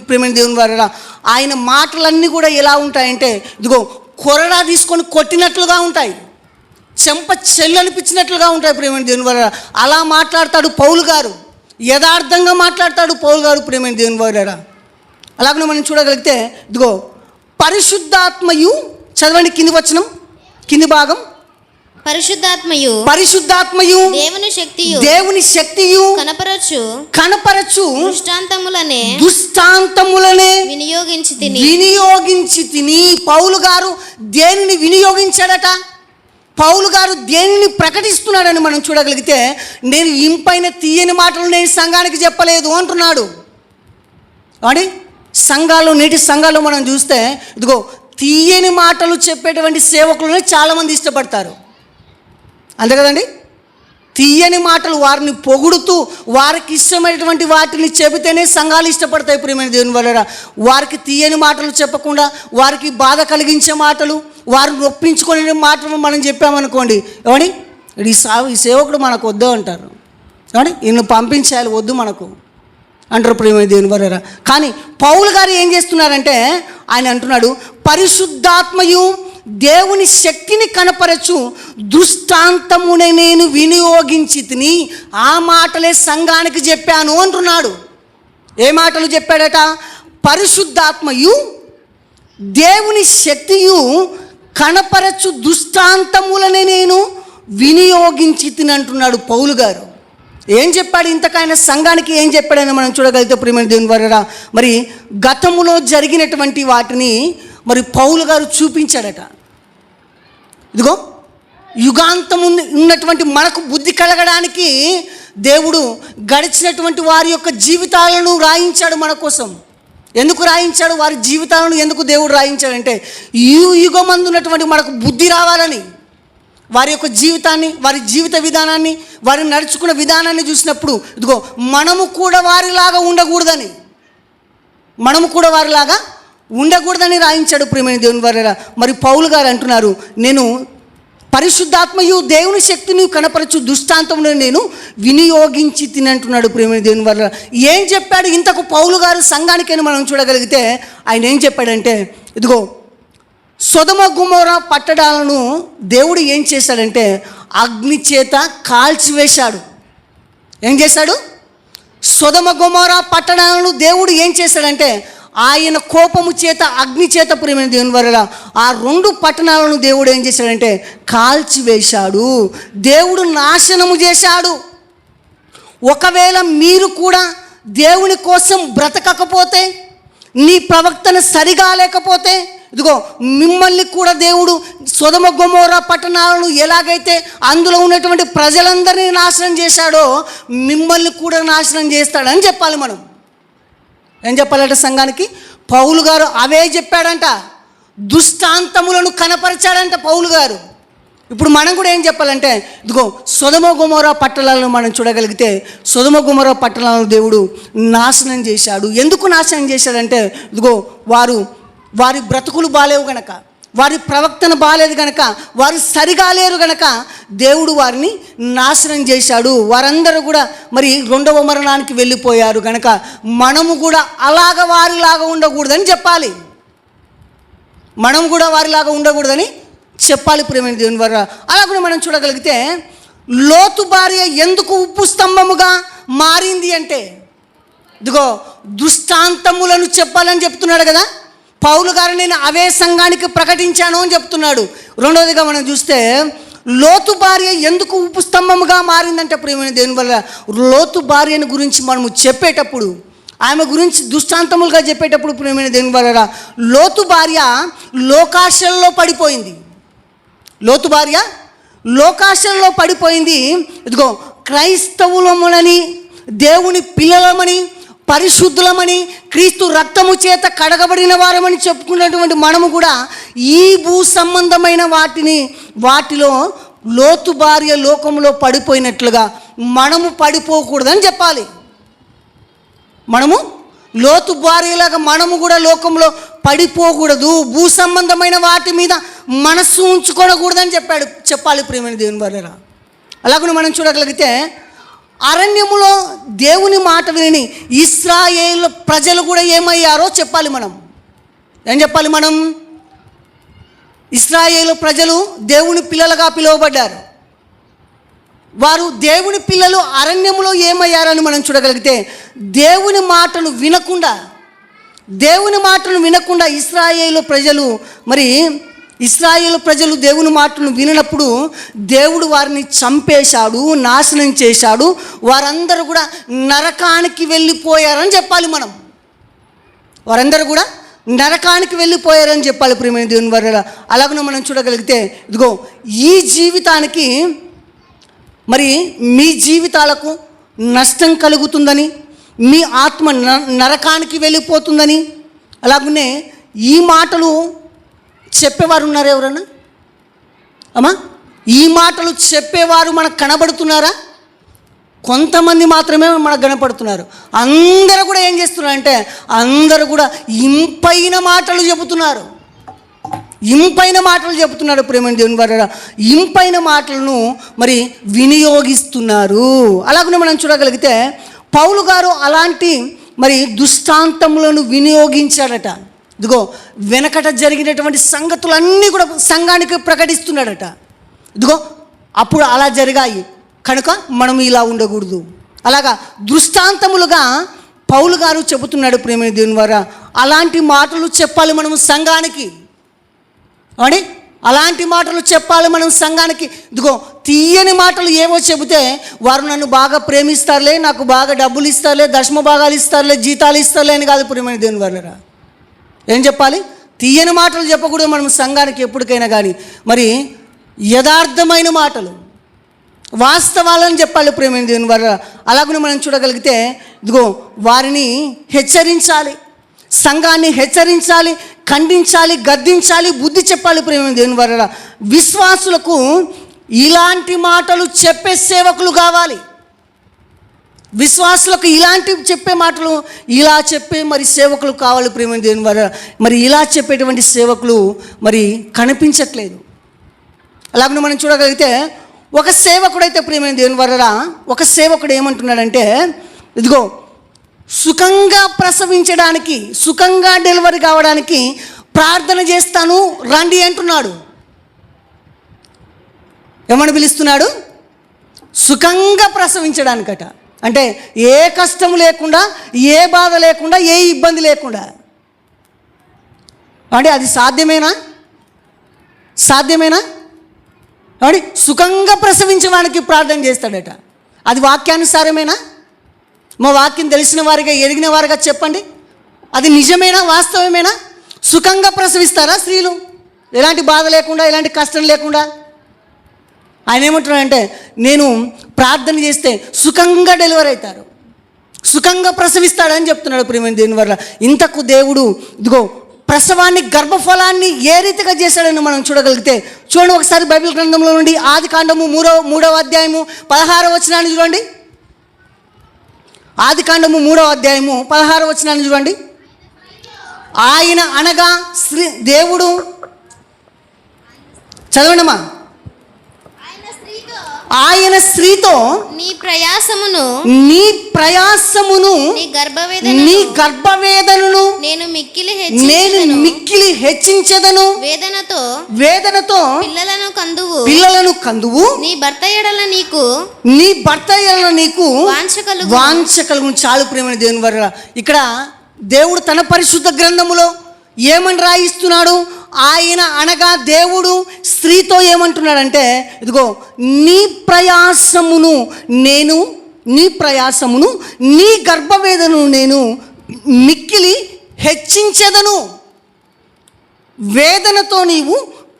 ప్రియమైన దేవుని వారా, ఆయన మాటలన్నీ కూడా ఎలా ఉంటాయంటే ఇదిగో కొరడా తీసుకొని కొట్టినట్లుగా ఉంటాయి, చెంప చెల్లనిపించినట్లుగా ఉంటాయి ప్రియమైన దేవుని వారా. అలా మాట్లాడతాడు పౌలు గారు, యథార్థంగా మాట్లాడతాడు పౌలు గారు ప్రియమైన దేవుని వారా. అలాగే మనం చూడగలిగితే ఇదిగో పరిశుద్ధాత్మయు, చదవండి కింది భాగం. పరిశుద్ధాత్మయు దేవుని శక్తియు కనపరచు దృష్టాంతములనే వినియోగించి తిని. పౌలు గారు దేనిని వినియోగించాడట? పౌలు గారు దేనిని ప్రకటిస్తున్నాడని మనం చూడగలిగితే, నేను ఇంపైన తీయని మాటలు నేను సంఘానికి చెప్పలేదు అంటున్నాడు. అని నేటి సంఘాల్లో మనం చూస్తే ఇదిగో తీయని మాటలు చెప్పేటువంటి సేవకులను చాలామంది ఇష్టపడతారు, అంతే కదండి. తీయని మాటలు వారిని పొగుడుతూ వారికి ఇష్టమైనటువంటి వాటిని చెబితేనే సంఘాలు ఇష్టపడతాయి ప్రియమైన దేవుని వల్ల. వారికి తీయని మాటలు చెప్పకుండా, వారికి బాధ కలిగించే మాటలు, వారు నొప్పించుకునే మాటలు మనం చెప్పామనుకోండి, ఏమని ఈ సేవకుడు మనకు వద్దు అంటారు, ఏమని ఈయన పంపించాలి, వద్దు మనకు అంటారు ప్రియమైన దేవుని వల్ల. కానీ పౌలు గారు ఏం చేస్తున్నారంటే ఆయన అంటున్నాడు, పరిశుద్ధాత్మయు దేవుని శక్తిని కనపరచు దృష్టాంతమునే నేను వినియోగించి తిని, ఆ మాటలే సంఘానికి చెప్పాను అంటున్నాడు. ఏ మాటలు చెప్పాడట? పరిశుద్ధాత్మయు దేవుని శక్తియు కనపరచు దృష్టాంతములనే నేను వినియోగించి తిని అంటున్నాడు పౌలు గారు. ఏం చెప్పాడు ఇంతకైనా సంఘానికి? ఏం చెప్పాడని మనం చూడగలిగితే ప్రియమైన దేవుని వారా, మరి గతములో జరిగినటువంటి వాటిని మరి పౌలు గారు చూపించాడట. ఇదిగో యుగాంతం ఉన్నటువంటి మనకు బుద్ధి కలగడానికి దేవుడు గడిచినటువంటి వారి యొక్క జీవితాలను రాయించాడు మన కోసం. ఎందుకు రాయించాడు? వారి జీవితాలను ఎందుకు దేవుడు రాయించాడంటే యుగమందు ఉన్నటువంటి మనకు బుద్ధి రావాలని. వారి యొక్క జీవితాన్ని, వారి జీవిత విధానాన్ని, వారు నడుచుకున్న విధానాన్ని చూసినప్పుడు ఇదిగో మనము కూడా వారిలాగా ఉండకూడదని రాయించాడు ప్రియమైన దేవుని వారా. మరి పౌలు గారు అంటున్నారు, నేను పరిశుద్ధాత్మయు దేవుని శక్తిని కనపరచు దృష్టాంతమును నేను వినియోగించి తినంటున్నాడు ప్రియమైన దేవుని వారా. ఏం చెప్పాడు ఇంతకు పౌలు గారు సంఘానికైనా మనం చూడగలిగితే ఆయన ఏం చెప్పాడంటే ఇదిగో సొదొమ గొమొర్రా పట్టణాలను దేవుడు ఏం చేశాడంటే అగ్ని చేత కాల్చివేశాడు. ఏం చేశాడు? సొదొమ గొమొర్రా పట్టణాలను దేవుడు ఏం చేశాడంటే ఆయన కోపము చేత, అగ్ని చేత ప్రియమైన దేవుని వల్ల ఆ 2 పట్టణాలను దేవుడు ఏం చేశాడంటే కాల్చివేశాడు. దేవుడు నాశనము చేశాడు. ఒకవేళ మీరు కూడా దేవుని కోసం బ్రతకకపోతే, నీ ప్రవర్తన సరిగా లేకపోతే ఇదిగో మిమ్మల్ని కూడా దేవుడు సొదొమ గొమొర్రా పట్టణాలను ఎలాగైతే అందులో ఉన్నటువంటి ప్రజలందరినీ నాశనం చేశాడో మిమ్మల్ని కూడా నాశనం చేస్తాడని చెప్పాలి. మనం ఏం చెప్పాలంటే సంఘానికి పౌలు గారు అవే చెప్పాడంట, దృష్టాంతములను కనపరిచాడంట పౌలు గారు. ఇప్పుడు మనం కూడా ఏం చెప్పాలంటే ఇదిగో సొదొమ గొమొర్రా పట్టణాలను మనం చూడగలిగితే సొదొమ గొమొర్రా పట్టణాలను దేవుడు నాశనం చేశాడు. ఎందుకు నాశనం చేశాడంటే ఇదిగో వారి బ్రతుకులు బాలేవు గనక, వారి ప్రవర్తన బాలేదు గనక, వారు సరిగా లేరు గనక దేవుడు వారిని నాశనం చేశాడు. వారందరూ కూడా మరి 2వ మరణానికి వెళ్ళిపోయారు గనక మనము కూడా వారిలాగా ఉండకూడదని చెప్పాలి. మనం కూడా వారిలాగా ఉండకూడదని చెప్పాలి ప్రియమైన దేవుని వారా. అలాగే మనం చూడగలిగితే లోతు భార్య ఎందుకు ఉప్పు స్తంభముగా మారింది అంటే ఇదిగో దృష్టాంతములను చెప్పాలని చెప్తున్నాడు కదా పౌలు గారు. నేను అవే సంఘానికి ప్రకటించాను అని చెప్తున్నాడు. రెండవదిగా మనం చూస్తే లోతు భార్య ఎందుకు ఉపస్తంభముగా మారిందంటే ప్రియమైన దేవుని వల్ల లోతు భార్యను గురించి మనము చెప్పేటప్పుడు, ఆమె గురించి దృష్టాంతములుగా చెప్పేటప్పుడు ప్రియమైన దేవుని వల్ల లోతు భార్య లోకాశల్లో పడిపోయింది. లోతు భార్య లోకాశల్లో పడిపోయింది. ఇదిగో క్రైస్తవులములని, దేవుని పిల్లలమని, పరిశుద్ధులమని, క్రీస్తు రక్తము చేత కడగబడిన వారమని చెప్పుకున్నటువంటి మనము కూడా ఈ భూ సంబంధమైన వాటిలో లోతు భార్య లోకంలో పడిపోయినట్లుగా మనము పడిపోకూడదని చెప్పాలి. మనము లోతు భార్యలాగా మనము కూడా లోకంలో పడిపోకూడదు, భూ సంబంధమైన వాటి మీద మనస్సు ఉంచుకోకూడదని చెప్పాలి ప్రియమైన దేవుని వారరా. అలాగే మనం చూడగలిగితే అరణ్యములో దేవుని మాట విని ఇశ్రాయేలు ప్రజలు కూడా ఏమయ్యారో చెప్పాలి. మనం ఏం చెప్పాలి? మనం ఇశ్రాయేలు ప్రజలు దేవుని పిల్లలుగా పిలువబడ్డారు. వారు దేవుని పిల్లలు అరణ్యములో ఏమయ్యారని మనం చూడగలిగితే దేవుని మాటను వినకుండా ఇశ్రాయేలు ప్రజలు దేవుని మాటను వినప్పుడు దేవుడు వారిని చంపేశాడు, నాశనం చేశాడు. వారందరూ కూడా నరకానికి వెళ్ళిపోయారని చెప్పాలి. వారందరూ కూడా నరకానికి వెళ్ళిపోయారని చెప్పాలి ప్రియమైన దేవుని వారలా. అలాగనే మనం చూడగలిగితే ఇదిగో ఈ జీవితానికి మీ జీవితాలకు నష్టం కలుగుతుందని, మీ ఆత్మ నరకానికి వెళ్ళిపోతుందని, అలాగనే ఈ మాటలు చెప్పేవారు ఉన్నారు ఎవరన్నా? అమ్మా, ఈ మాటలు చెప్పేవారు మనకు కనబడుతున్నారా? కొంతమంది మాత్రమే మనకు కనపడుతున్నారు. అందరూ కూడా ఏం చేస్తున్నారంటే అందరూ కూడా ఇంపైన మాటలు చెబుతున్నారు. ప్రేమ దేవుని వారరా, ఇంపైన మాటలను వినియోగిస్తున్నారు. అలాగనే మనం చూడగలిగితే పౌలు గారు అలాంటి దుష్టాంతములను వినియోగించాడట. ఇదిగో వెనకట జరిగినటువంటి సంగతులన్నీ కూడా సంఘానికి ప్రకటిస్తున్నాడట. ఇదిగో అప్పుడు అలా జరిగాయి కనుక మనం ఇలా ఉండకూడదు. అలాగా దృష్టాంతములుగా పౌలు గారు చెబుతున్నాడు ప్రేమ దేవుని వారా. అలాంటి మాటలు చెప్పాలి మనం సంఘానికి. అని అలాంటి మాటలు చెప్పాలి మనం సంఘానికి. ఇదిగో తీయని మాటలు ఏవో చెబితే వారు నన్ను బాగా ప్రేమిస్తారులే, నాకు బాగా డబ్బులు ఇస్తారులే, దశమ భాగాలు ఇస్తారులే, జీతాలు ఇస్తారులే అని కాదు ప్రేమ దేవుని వారా. ఏం చెప్పాలి? తీయని మాటలు చెప్పకూడదు మనం సంఘానికి ఎప్పటికైనా కానీ. యథార్థమైన మాటలు, వాస్తవాలను చెప్పాలి ప్రేమ దేవుని వారా. అలాగనే మనం చూడగలిగితే ఇదిగో వారిని హెచ్చరించాలి, సంఘాన్ని హెచ్చరించాలి, ఖండించాలి, గద్దించాలి, బుద్ధి చెప్పాలి ప్రేమ దేవుని వారలా. విశ్వాసులకు ఇలాంటి మాటలు చెప్పే సేవకులు కావాలి. విశ్వాసులకు ఇలాంటి చెప్పే మాటలు ఇలా చెప్పే సేవకులు కావాలి ప్రేమ దేవుని వారలా. ఇలా చెప్పేటువంటి సేవకులు కనిపించట్లేదు. అలాగే మనం చూడగలిగితే ఒక సేవకుడైతే ప్రేమ దేవుని వారలా, ఒక సేవకుడు ఏమంటున్నాడంటే ఇదిగో సుఖంగా ప్రసవించడానికి, సుఖంగా డెలివరీ కావడానికి ప్రార్థన చేస్తాను రండి అంటున్నాడు. ఏమని పిలుస్తున్నాడు? సుఖంగా ప్రసవించడానికట. అంటే ఏ కష్టం లేకుండా, ఏ బాధ లేకుండా, ఏ ఇబ్బంది లేకుండా. అంటే అది సాధ్యమేనా? అంటే సుఖంగా ప్రసవించడానికి ప్రార్థన చేస్తాడట. అది వాక్యానుసారమేనా? మా వాక్యం తెలిసిన వారిగా, ఎరిగిన వారిగా చెప్పండి, అది నిజమేనా, వాస్తవమేనా? సుఖంగా ప్రసవిస్తారా స్త్రీలు? ఎలాంటి బాధ లేకుండా, ఎలాంటి కష్టం లేకుండా? ఆయన ఏమంటున్నాడంటే నేను ప్రార్థన చేస్తే సుఖంగా డెలివరీ అవుతారు, సుఖంగా ప్రసవిస్తాడని చెప్తున్నాడు ప్రేమ దేవుని వల్ల. ఇంతకు దేవుడు ఇదిగో ప్రసవాన్ని, గర్భఫలాన్ని ఏ రీతిగా చేశాడని మనం చూడగలిగితే చూడండి ఒకసారి బైబిల్ గ్రంథంలో నుండి ఆదికాండము 3వ అధ్యాయము 16వ వచనాన్ని చూడండి. ఆదికాండము 3వ అధ్యాయము 16వ వచనాన్ని చూడండి. ఆయన అనగా దేవుడు, చదవండమ్మా. ఆయన స్త్రీతో నీ ప్రయాసమును నీ ప్రయాసమును నీ గర్భవేదనను నేను మిక్కిలి హెచ్చించెదను. వేదనతో పిల్లలను కందువు. నీ భర్త ఎడల నీకు వాంఛ కలుగును. చాలు ప్రేమైన దేవుని వల్ల ఇక్కడ దేవుడు తన పరిశుద్ధ గ్రంథములో ఏమని రాయిస్తున్నాడు? ఆయన అనగా దేవుడు స్త్రీతో ఏమంటున్నాడంటే, ఇదిగో నీ ప్రయాసమును నీ గర్భవేదను నేను మిక్కిలి హెచ్చించెదను. వేదనతో నీవు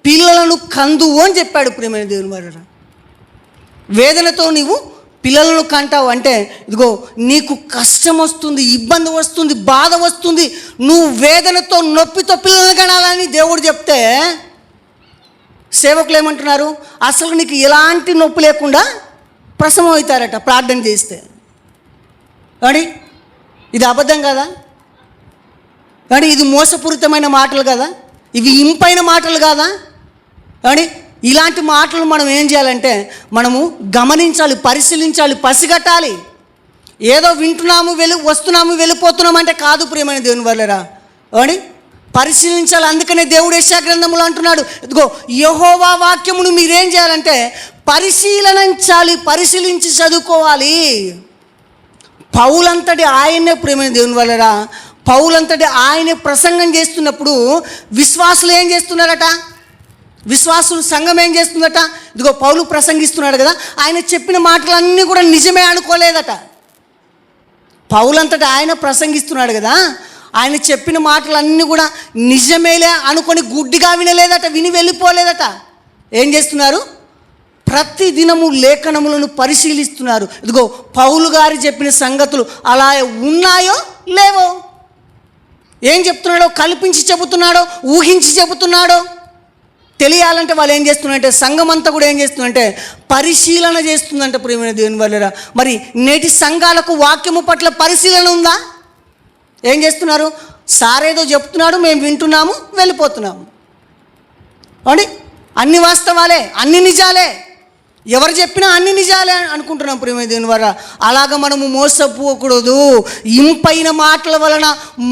పిల్లలను కందువు అని చెప్పాడు ప్రేమైన దేవుని వారు. వేదనతో నీవు పిల్లలను కంటావు అంటే, ఇదిగో నీకు కష్టం వస్తుంది, ఇబ్బంది వస్తుంది, బాధ వస్తుంది, నువ్వు వేదనతో నొప్పితో పిల్లలను కనాలని దేవుడు చెప్తే సేవకులు ఏమంటున్నారు? అసలు నీకు ఎలాంటి నొప్పి లేకుండా ప్రసవం అవుతారట ప్రార్థన చేస్తే. కానీ ఇది అబద్ధం కదా? కానీ ఇది మోసపూరితమైన మాటలు కదా? ఇవి ఇంపైన మాటలు కాదా? కానీ ఇలాంటి మాటలు మనం ఏం చేయాలంటే మనము గమనించాలి, పరిశీలించాలి, పసిగట్టాలి. ఏదో వింటున్నాము వస్తున్నాము వెళ్ళిపోతున్నాము అంటే కాదు ప్రియమైన దేవుని వల్లరా. అని పరిశీలించాలి. అందుకనే దేవుడు యెషయా గ్రంథంలో అంటున్నాడు, ఇదిగో యెహోవా వాక్యమును మీరేం చేయాలంటే పరిశీలించి చదువుకోవాలి. పౌలంతటి ఆయనే ప్రియమైన దేవుని వల్లరా. పౌలంతటి ఆయనే ప్రసంగం చేస్తున్నప్పుడు విశ్వాసులు ఏం చేస్తున్నారట? విశ్వాసులు సంఘం ఏం చేస్తుందట? ఇదిగో పౌలు ప్రసంగిస్తున్నాడు కదా, ఆయన చెప్పిన మాటలన్నీ కూడా నిజమే అనుకోలేదట. పౌలంతటా ఆయన ప్రసంగిస్తున్నాడు కదా, ఆయన చెప్పిన మాటలన్నీ కూడా నిజమేలే అనుకొని గుడ్డిగా వినలేదట, విని వెళ్ళిపోలేదట. ఏం చేస్తున్నారు? ప్రతి దినము లేఖనములను పరిశీలిస్తున్నారు. ఇదిగో పౌలు గారు చెప్పిన సంగతులు అలా ఉన్నాయో లేవో, ఏం చెప్తున్నాడో కల్పించి చెబుతున్నాడో ఊహించి చెబుతున్నాడో తెలియాలంటే వాళ్ళు ఏం చేస్తున్నారంటే సంఘం అంతా కూడా ఏం చేస్తుందంటే పరిశీలన చేస్తుందంట ప్రియమైన దేవుని వల్లరా. మరి నేటి సంఘాలకు వాక్యము పట్ల పరిశీలన ఉందా? ఏం చేస్తున్నారు? సారేదో చెప్తున్నాడు, మేము వింటున్నాము, వెళ్ళిపోతున్నాము. అని అన్ని వాస్తవాలే, అన్ని నిజాలే, ఎవరు చెప్పినా అన్ని నిజాలే అనుకుంటున్నాం ప్రియమైన దేవుని వల్ల. అలాగ మనము మోసపోకూడదు. ఇంపైన మాటల వలన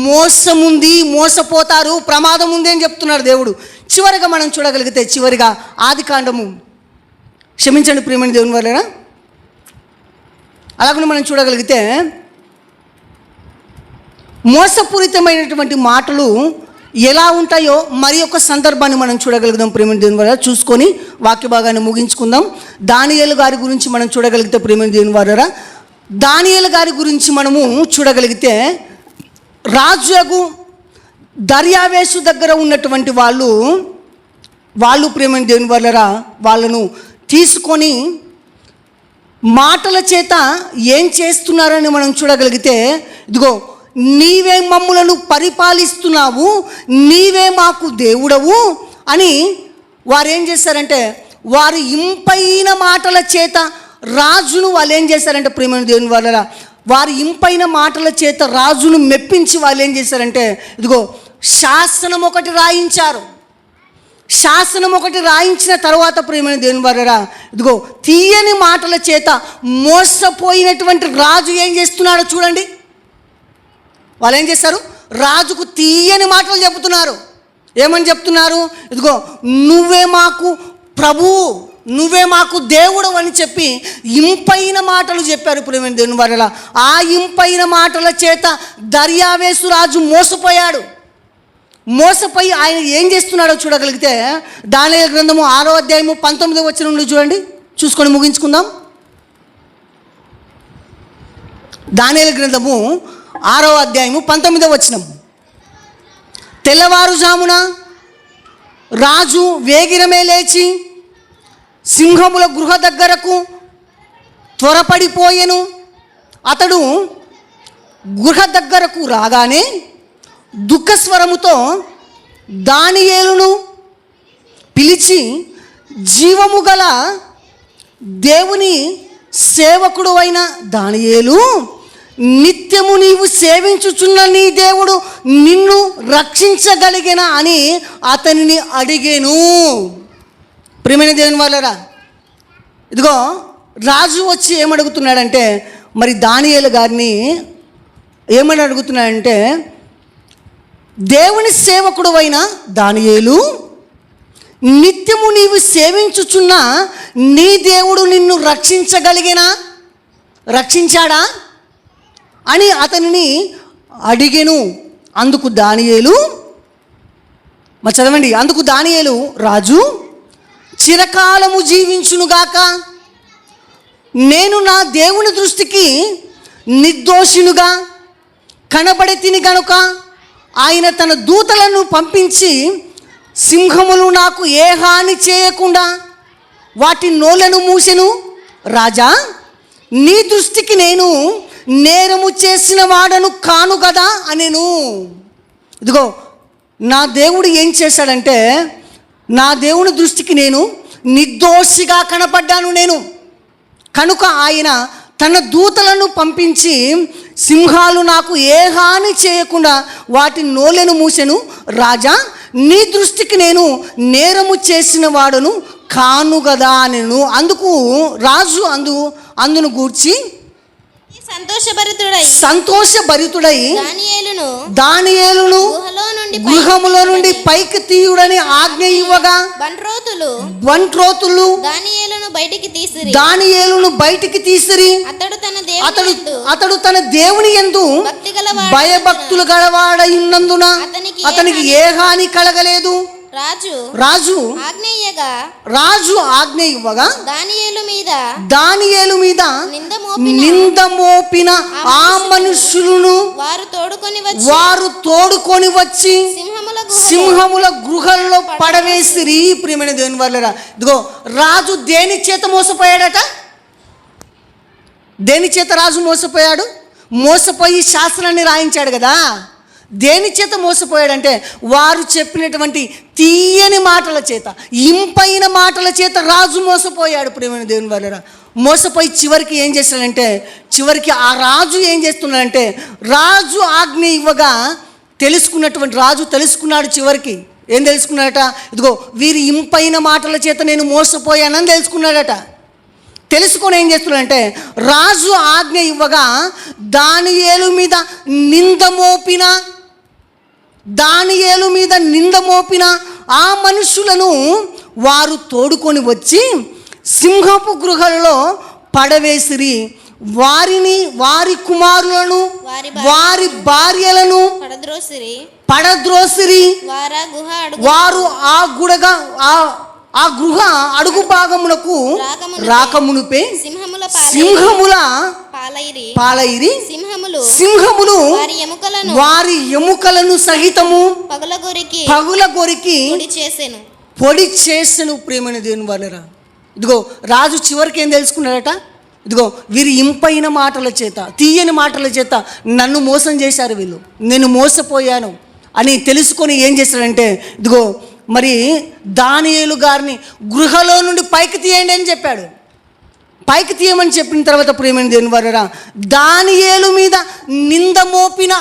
మోసముంది, మోసపోతారు, ప్రమాదం ఉంది అని చెప్తున్నాడు దేవుడు. చివరిగా మనం చూడగలిగితే ఆదికాండము, క్షమించండి ప్రియమైన దేవుని వల్ల, అలాగనే మనం చూడగలిగితే మోసపూరితమైనటువంటి మాటలు ఎలా ఉంటాయో మరి ఒక సందర్భాన్ని మనం చూడగలుగుతాం ప్రియమైన దేవుని వల్ల. చూసుకొని వాక్య భాగాన్ని ముగించుకుందాం. దానియేలు గారి గురించి మనం చూడగలిగితే ప్రియమైన దేవుని వల్ల, దానియేలు గారి గురించి మనము చూడగలిగితే రాజుకు దర్యావేషు దగ్గర ఉన్నటువంటి వాళ్ళు ప్రియమైన దేవుని వల్లరా వాళ్ళను తీసుకొని మాటల చేత ఏం చేస్తున్నారని మనం చూడగలిగితే, ఇదిగో నీవే మమ్ములను పరిపాలిస్తున్నావు, నీవే మాకు దేవుడవు అని వారు ఏం చేశారంటే వారి ఇంపైన మాటల చేత రాజును వాళ్ళు ఏం చేశారంటే ప్రియమైన దేవుని వల్ల వారి ఇంపైన మాటల చేత రాజును మెప్పించి వాళ్ళు ఏం చేశారంటే ఇదిగో శాసనం ఒకటి రాయించారు. శాసనం ఒకటి రాయించిన తర్వాత ప్రియమైన దేవుని వల్ల ఇదిగో తీయని మాటల చేత మోసపోయినటువంటి రాజు ఏం చేస్తున్నాడో చూడండి. వాళ్ళు ఏం చేస్తారు? రాజుకు తీయని మాటలు చెబుతున్నారు. ఏమని చెప్తున్నారు? ఇదిగో నువ్వే మాకు ప్రభువు, నువ్వే మాకు దేవుడు అని చెప్పి ఇంపైన మాటలు చెప్పారు ప్రియమైన దేవుని వల్ల. ఆ ఇంపైన మాటల చేత దర్యావేషు రాజు మోసపోయాడు. మోసపోయి ఆయన ఏం చేస్తున్నాడో చూడగలిగితే దానియేలు గ్రంథము 6వ అధ్యాయము 19వ వచనం నుండి చూడండి, చూసుకొని ముగించుకుందాం. దానియేలు గ్రంథము 6వ అధ్యాయము 19వ వచనం. తెల్లవారుజామున రాజు వేగిరమే లేచి సింహముల గృహ దగ్గరకు త్వరపడిపోయెను. అతడు గృహ దగ్గరకు రాగానే దుఃఖస్వరముతో దానియేలును పిలిచి, జీవము గల దేవుని సేవకుడు అయిన దానియేలు, నిత్యము నీవు సేవించుచున్న నీ దేవుడు నిన్ను రక్షించగలిగిన అని అతనిని అడిగేను. ప్రియమైన దేవుని వాళ్ళరా, ఇదిగో రాజు వచ్చి ఏమడుగుతున్నాడంటే, మరి దానియేలు గారిని ఏమని అడుగుతున్నాడంటే, దేవుని సేవకుడు అయిన దానియేలు, నిత్యము నీవు సేవించుచున్న నీ దేవుడు నిన్ను రక్షించాడా అని అతనిని అడిగెను. అందుకు దానియేలు, మరి చదవండి, అందుకు దానియేలు, రాజు చిరకాలము జీవించునుగాక, నేను నా దేవుని దృష్టికి నిర్దోషినుగా కనబడి తిని గనుక ఆయన తన దూతలను పంపించి సింహములు నాకు ఏ హాని చేయకుండా వాటి నోళ్లను మూసెను. రాజా, నీ దృష్టికి నేను నేరము చేసిన వాడను కాను కదా అనెను. ఇదిగో నా దేవుడు ఏం చేశాడంటే, నా దేవుని దృష్టికి నేను నిర్దోషిగా కనపడ్డాను నేను కనుక ఆయన తన దూతలను పంపించి సింహాలు నాకు ఏ హాని చేయకుండా వాటి నోళ్ళను మూసెను. రాజా, నీ దృష్టికి నేను నేరము చేసిన వాడును కాను కదా నేను. అందుకు రాజు అందును గూర్చి సంతోషభరితుడై దానియేలును గృహములో నుండి పైకి తీయుడని ఆజ్ఞ ఇవ్వగా బంట్రోతులు దానియేలును బయటికి తీసిరి. అతడు తన దేవుని యందు భయభక్తులు గలవాడైనందున అతనికి ఏ హాని కలగలేదు. రాజు ఆజ్ఞ ఇవ్వగా దానియేలు మీద నింద మోపిన ఆ మనుషులను వారు తోడుకొని వచ్చి సింహముల గృహల్లో పడవేసిరి. ప్రియమైన దేవుని వాళ్ళరా, ఇదిగో రాజు దేని చేత మోసపోయాడట? దేని చేత రాజు మోసపోయాడు? మోసపోయి శాస్త్రాన్ని రాయించాడు కదా. దేని చేత మోసపోయాడంటే, వారు చెప్పినటువంటి తీయని మాటల చేత, ఇంపైన మాటల చేత రాజు మోసపోయాడు. ప్రియమైన దేవుని వాళ్ళరా, మోసపోయి చివరికి ఏం చేశాడంటే, చివరికి ఆ రాజు ఏం చేస్తున్నాడంటే, రాజు ఆజ్ఞ ఇవ్వగా తెలుసుకున్నటువంటి రాజు తెలుసుకున్నాడు. చివరికి ఏం తెలుసుకున్నాడట? ఇదిగో వీరి ఇంపైన మాటల చేత నేను మోసపోయానని తెలుసుకున్నాడట. తెలుసుకొని ఏం చేస్తున్నాడంటే, రాజు ఆజ్ఞ ఇవ్వగా దానియేలు మీద నింద మోపిన ఆ మనుషులను వారు తోడుకొని వచ్చి సింహపు గృహల్లో పడవేసిరి. వారి కుమారులను వారి భార్యలను పడద్రోసిరి. వారు ఆ గృహ అడుగు భాగమునకు రాకమునుపే సింహముల పాలైరి. సింహములు వారి ఎముకలను సహితము పగులగొరికి పొడి చేసెను. ప్రేమైన దేవుని వాళ్ళరా, ఇదిగో రాజు చివరికి ఏం తెలుసుకున్నాడట? ఇదిగో వీరి ఇంపైన మాటల చేత, తీయని మాటల చేత నన్ను మోసం చేశారు వీళ్ళు, నేను మోసపోయాను అని తెలుసుకొని ఏం చేశాడంటే, ఇదిగో మరి దానియేలు గారిని గృహలో నుండి పైకి తీయండి అని చెప్పాడు. పైకి తీయమని చెప్పిన తర్వాత ప్రియమైన దేవుని వారరా, దానియేలు మీద నింద మోపిన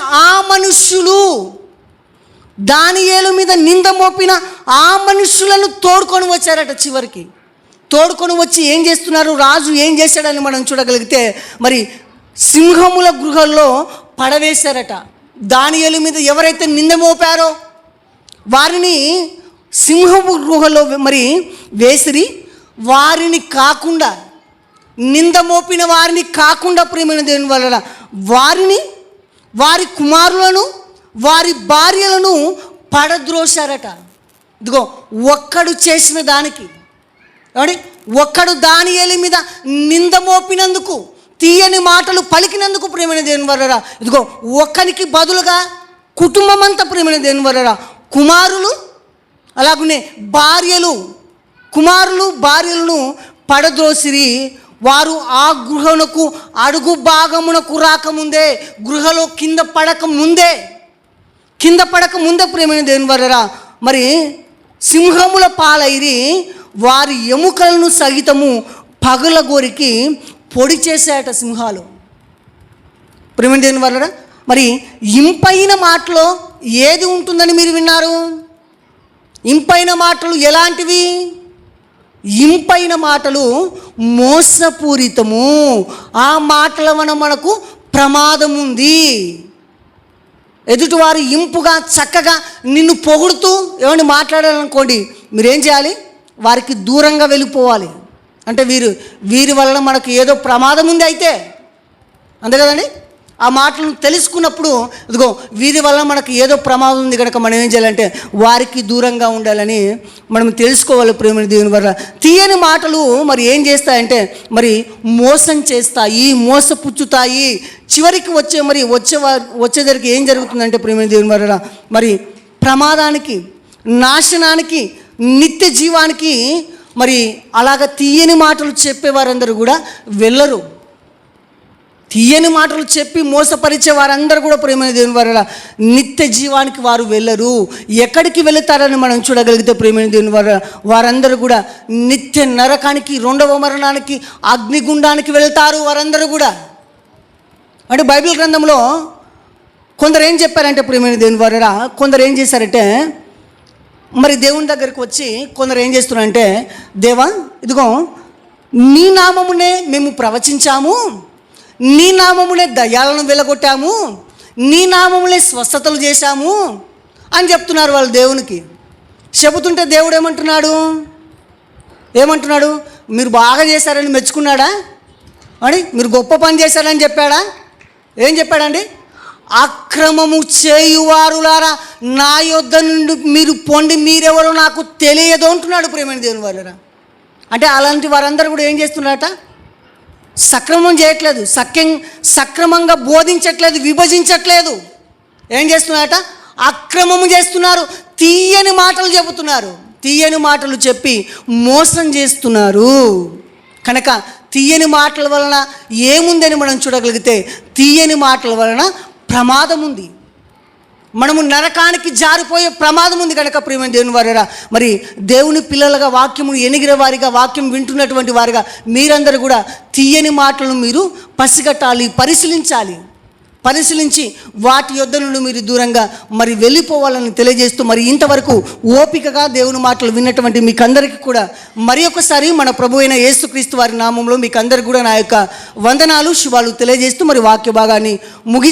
ఆ మనుషులను తోడుకొని వచ్చారట. చివరికి తోడుకొని వచ్చి ఏం చేస్తున్నారు, రాజు ఏం చేశాడని మనం చూడగలిగితే, మరి సింహముల గృహల్లో పడవేశారట. దానియేలు మీద ఎవరైతే నింద మోపారో వారిని సింహపు గృహలో మరి వేసిరి. వారిని కాకుండా, నింద మోపిన వారిని కాకుండా ప్రియమైన దేవుని వల్ల వారి కుమారులను వారి భార్యలను పడద్రోశారట. ఇదిగో ఒక్కడు చేసిన దానికి, ఒక్కడు దానియేలు మీద నింద మోపినందుకు, తీయని మాటలు పలికినందుకు ప్రియమైన దేవుని వల్ల ఇదిగో ఒక్కనికి బదులుగా కుటుంబం అంతా ప్రియమైన దేవుని వల్ల కుమారులు అలాగనే భార్యలను పడద్రోసిరి. వారు ఆ గృహమునకు అడుగు భాగమునకు రాకముందే, గృహలో కింద పడక ముందే ప్రేమైన దేవుని వల్ల మరి సింహముల పాలైరి. వారి ఎముకలను సహితము పగులగొరికి పొడి చేశాయట సింహాలు. ప్రేమైన దేవుని వల్ల మరి ఇంపైన మాటలో ఏది ఉంటుందని మీరు విన్నారు? ఇంపైన మాటలు ఎలాంటివి? ఇంపైన మాటలు మోసపూరితము. ఆ మాటల వలన మనకు ప్రమాదం ఉంది. ఎదుటివారు ఇంపుగా చక్కగా నిన్ను పొగుడుతూ ఏమని మాట్లాడాలనుకోండి, మీరేం చేయాలి? వారికి దూరంగా వెళ్ళిపోవాలి. అంటే వీరి వలన మనకు ఏదో ప్రమాదం ఉంది అయితే, అంతే కదండి. ఆ మాటలను తెలుసుకున్నప్పుడు ఇదిగో వీరి వల్ల మనకు ఏదో ప్రమాదం ఉంది కనుక మనం ఏం చేయాలంటే వారికి దూరంగా ఉండాలని మనం తెలుసుకోవాలి. ప్రేమ దేవుని వల్ల తీయని మాటలు మరి ఏం చేస్తాయంటే మరి మోసం చేస్తాయి, మోసపుచ్చుతాయి. చివరికి వచ్చేసరికి ఏం జరుగుతుందంటే ప్రేమ దేవుని వల్ల మరి ప్రమాదానికి, నాశనానికి, నిత్య జీవానికి మరి అలాగ తీయని మాటలు చెప్పేవారందరూ కూడా వెళ్ళరు. తీయని మాటలు చెప్పి మోసపరిచే వారందరూ కూడా ప్రేమ దేవుని వల్ల నిత్య జీవానికి వారు వెళ్ళరు. ఎక్కడికి వెళుతారని మనం చూడగలిగితే ప్రేమ దేవుని వల్ల వారందరూ కూడా నిత్య నరకానికి, రెండవ మరణానికి, అగ్నిగుండానికి వెళ్తారు వారందరూ కూడా. అంటే బైబిల్ గ్రంథంలో కొందరు ఏం చెప్పారంటే ప్రేమ దేవుని వల్ల కొందరు ఏం చేశారంటే మరి దేవుని దగ్గరికి వచ్చి కొందరు ఏం చేస్తున్నారంటే, దేవా ఇదిగో నీ నామమునే మేము ప్రవచించాము, నీ నామమునే దయ్యాలను వెలగొట్టాము, నీ నామమునే స్వస్థతలు చేశాము అని చెప్తున్నారు వాళ్ళు దేవునికి. చెబుతుంటే దేవుడు ఏమంటున్నాడు? మీరు బాగా చేశారని మెచ్చుకున్నాడా అని? మీరు గొప్ప పని చేశారని చెప్పాడా? ఏం చెప్పాడండి? అక్రమము చేయువారులారా నా యొద్ద నుండి మీరు పొండి, మీరెవరో నాకు తెలియదు అంటున్నాడు ప్రేమ దేవుని వాళ్ళరా. అంటే అలాంటి వారందరూ కూడా ఏం చేస్తున్నారట? సక్రమం చేయట్లేదు, సక్రమంగా బోధించట్లేదు, విభజించట్లేదు. ఏం చేస్తున్నారట? అక్రమము చేస్తున్నారు, తీయని మాటలు చెబుతున్నారు, తీయని మాటలు చెప్పి మోసం చేస్తున్నారు. కనుక తీయని మాటల వలన ఏముందని మనం చూడగలిగితే తీయని మాటల వలన ప్రమాదం ఉంది. మనము నరకానికి జారిపోయే ప్రమాదం ఉంది. కనుక ప్రేమ దేవుని వారురా మరి దేవుని పిల్లలుగా, వాక్యము ఎనిగిన వారిగా, వాక్యం వింటున్నటువంటి వారిగా మీరందరూ కూడా తీయని మాటలను మీరు పసిగట్టాలి, పరిశీలించి వాటి యొద్ద నుండి మీరు దూరంగా మరి వెళ్ళిపోవాలని తెలియజేస్తూ మరి ఇంతవరకు ఓపికగా దేవుని మాటలు విన్నటువంటి మీకందరికీ కూడా మరి ఒకసారి మన ప్రభు అయిన యేసుక్రీస్తు వారి నామంలో మీకందరికీ కూడా నా యొక్క వందనాలు, శుభాలు తెలియజేస్తూ మరి వాక్య భాగాన్ని